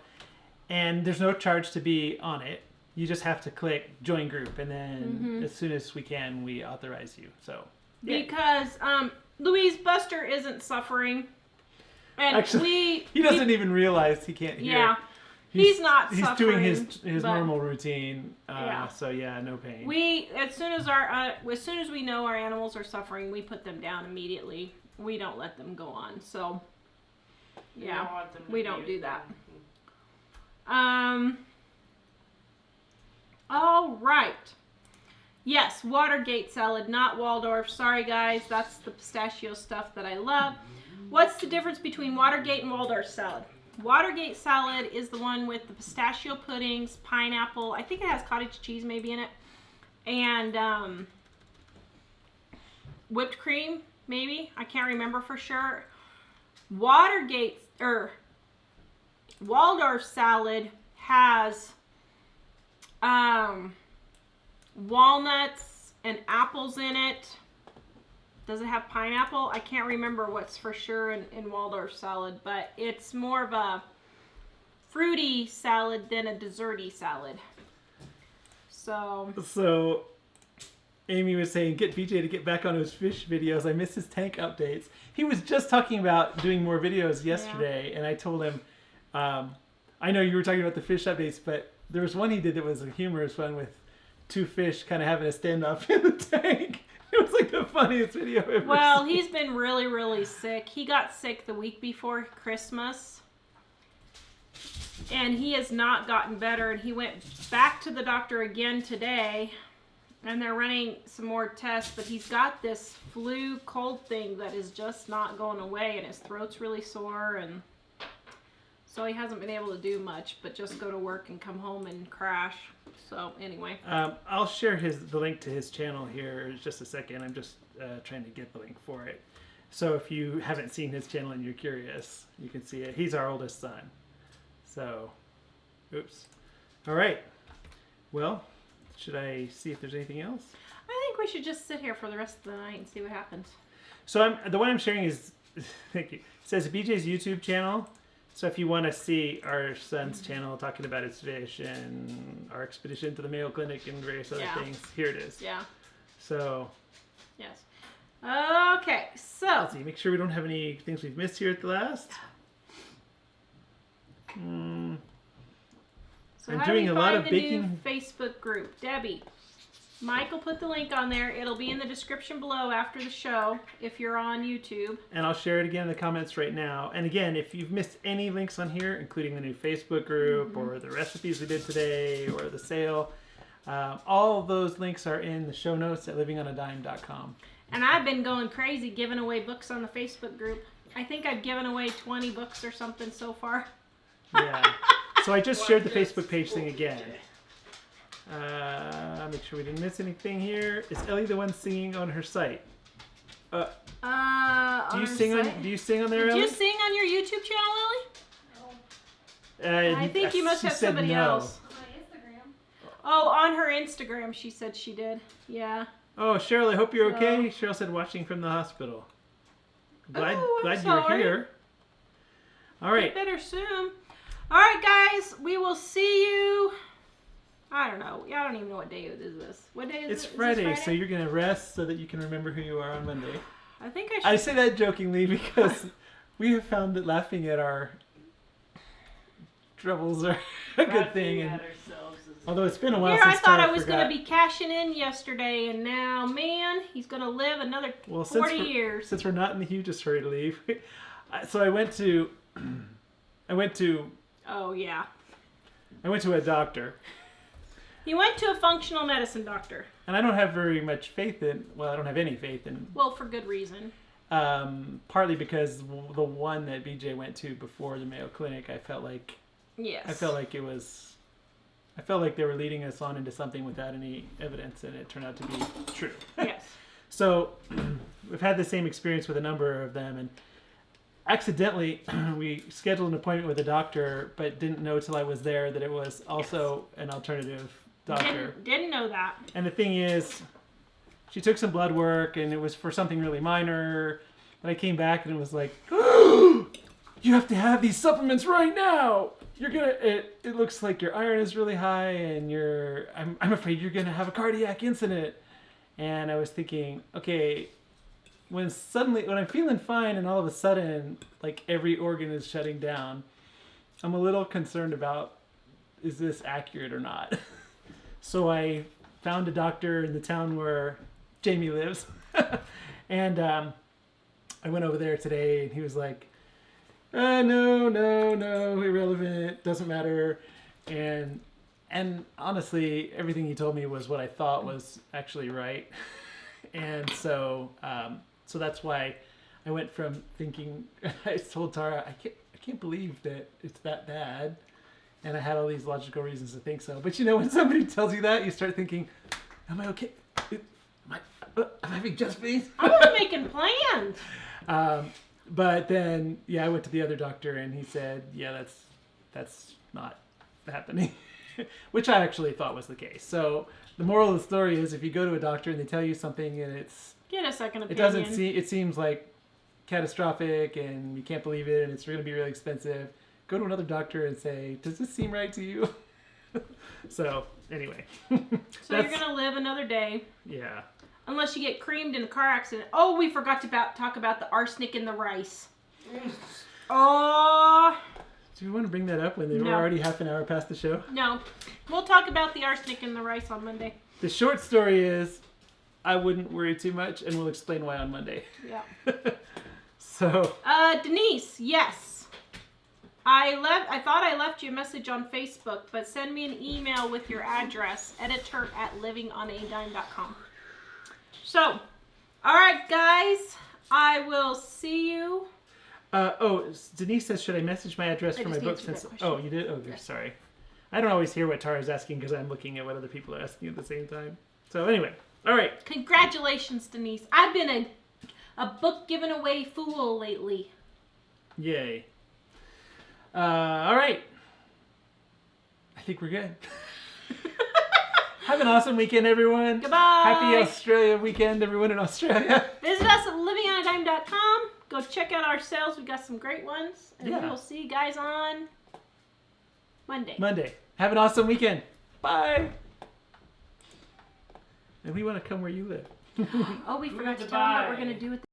And there's no charge to be on it. You just have to click join group, and then as soon as we can, we authorize you. So yeah. Because Louise Buster isn't suffering. And Actually, he doesn't even realize he can't hear. Yeah. He's not He's suffering. doing his but normal routine. Yeah. So yeah, no pain. We as soon as we know our animals are suffering, we put them down immediately. We don't let them go on. So yeah, we don't do that. All right. Yes, Watergate salad, not Waldorf. Sorry guys, that's the pistachio stuff that I love. What's the difference between Watergate and Waldorf salad? Watergate salad is the one with the pistachio puddings, pineapple. I think it has cottage cheese maybe in it. And whipped cream, maybe. I can't remember for sure. Waldorf salad has walnuts and apples in it. Does it have pineapple? I can't remember what's for sure in Waldorf salad, but it's more of a fruity salad than a desserty salad. So Amy was saying, get BJ to get back on his fish videos. I miss his tank updates. He was just talking about doing more videos yesterday, and I told him, I know you were talking about the fish updates, but there was one he did that was a humorous one with 2 fish kind of having a standoff in the tank. It was like the funniest video ever. Well, seen. he's been really, really sick. He got sick the week before Christmas. And he has not gotten better. And he went back to the doctor again today. And they're running some more tests, but he's got this flu cold thing that is just not going away, and his throat's really sore, and so he hasn't been able to do much but just go to work and come home and crash. So anyway. I'll share the link to his channel here in just a second. I'm just trying to get the link for it. So if you haven't seen his channel and you're curious, you can see it. He's our oldest son. So, oops. All right. Well, should I see if there's anything else? I think we should just sit here for the rest of the night and see what happens. So the one I'm sharing is, thank you. It says BJ's YouTube channel. So if you want to see our son's channel talking about his fish and our expedition to the Mayo Clinic and various other things, here it is. Yeah. So. Yes. Okay, so. Let's see, make sure we don't have any things we've missed here at the last. So I'm how doing do a we lot find of the baking. new Facebook group? Debbie, Mike will put the link on there. It'll be in the description below after the show if you're on YouTube. And I'll share it again in the comments right now. And again, if you've missed any links on here, including the new Facebook group or the recipes we did today or the sale, all of those links are in the show notes at livingonadime.com. And I've been going crazy giving away books on the Facebook group. I think I've given away 20 books or something so far. Yeah. So I just shared the Facebook page thing again. Make sure we didn't miss anything here. Is Ellie the one singing on her site? Do you sing on there, Did Ellie? you sing on your YouTube channel, Ellie? I think you must she have said somebody no. else. Oh, on her Instagram, she said she did. Yeah. Oh, Cheryl, I hope you're okay. Cheryl said watching from the hospital. Glad you were sorry. here. All right. Get better soon. All right, guys. We will see you. I don't know. I don't even know what day it is this. What day is It's it? Is this Friday, so you're going to rest so that you can remember who you are on Monday. I think I should. I say that jokingly because we have found that laughing at our troubles are a good thing. And although it's been a while Here, I since thought Tara I was going forgot. to be cashing in yesterday, and now, man, he's going to live another 40 years. Since we're not in the hugest hurry to leave, so I went to Oh, yeah. a doctor. He went to a functional medicine doctor. And I don't have very much faith in, well, I don't have any faith in. Well, for good reason. Partly because the one that BJ went to before the Mayo Clinic, I felt like Yes. I felt like they were leading us on into something without any evidence, and it turned out to be true. Yes. So we've had the same experience with a number of them, and accidentally we scheduled an appointment with a doctor, but didn't know till I was there that it was also an alternative doctor. Didn't know that. And the thing is, she took some blood work, and it was for something really minor. But I came back and it was like, you have to have these supplements right now. It looks like your iron is really high, and I'm afraid you're gonna have a cardiac incident. And I was thinking, okay, when I'm feeling fine, and all of a sudden, like every organ is shutting down, I'm a little concerned about, is this accurate or not? So I found a doctor in the town where Jamie lives, and I went over there today, and he was like, no, irrelevant, doesn't matter. And honestly, everything he told me was what I thought was actually right. And so that's why I went from thinking, I told Tara, I can't believe that it's that bad. And I had all these logical reasons to think so. But when somebody tells you that, you start thinking, am I okay? Am I having just face? I was making plans. But then, I went to the other doctor, and he said, yeah, that's not happening, which I actually thought was the case. So the moral of the story is, if you go to a doctor and they tell you something and Get a second opinion. it seems like catastrophic and you can't believe it and it's going to be really expensive, go to another doctor and say, does this seem right to you? So anyway. So you're going to live another day. Yeah. Unless you get creamed in a car accident. Oh, we forgot to talk about the arsenic in the rice. Oh. Do you want to bring that up when we're already half an hour past the show? No. We'll talk about the arsenic in the rice on Monday. The short story is, I wouldn't worry too much, and we'll explain why on Monday. Yeah. So. Denise, yes. I thought I left you a message on Facebook, but send me an email with your address, editor@livingonadime.com. So, all right, guys, I will see you. Denise says, should I message my address I for my just book? answered that Since question. Oh, you did? Oh, good. Sorry. I don't always hear what Tara's asking because I'm looking at what other people are asking at the same time. So anyway, all right. Congratulations, Denise. I've been a book given away fool lately. Yay. All right. I think we're good. Have an awesome weekend, everyone. Goodbye. Happy Australia weekend, everyone in Australia. Visit us at livingonadime.com. Go check out our sales. We got some great ones. And Yeah. we will see you guys on Monday. Have an awesome weekend. Bye. And we want to come where you live. Oh, we forgot to tell them what we're going to do with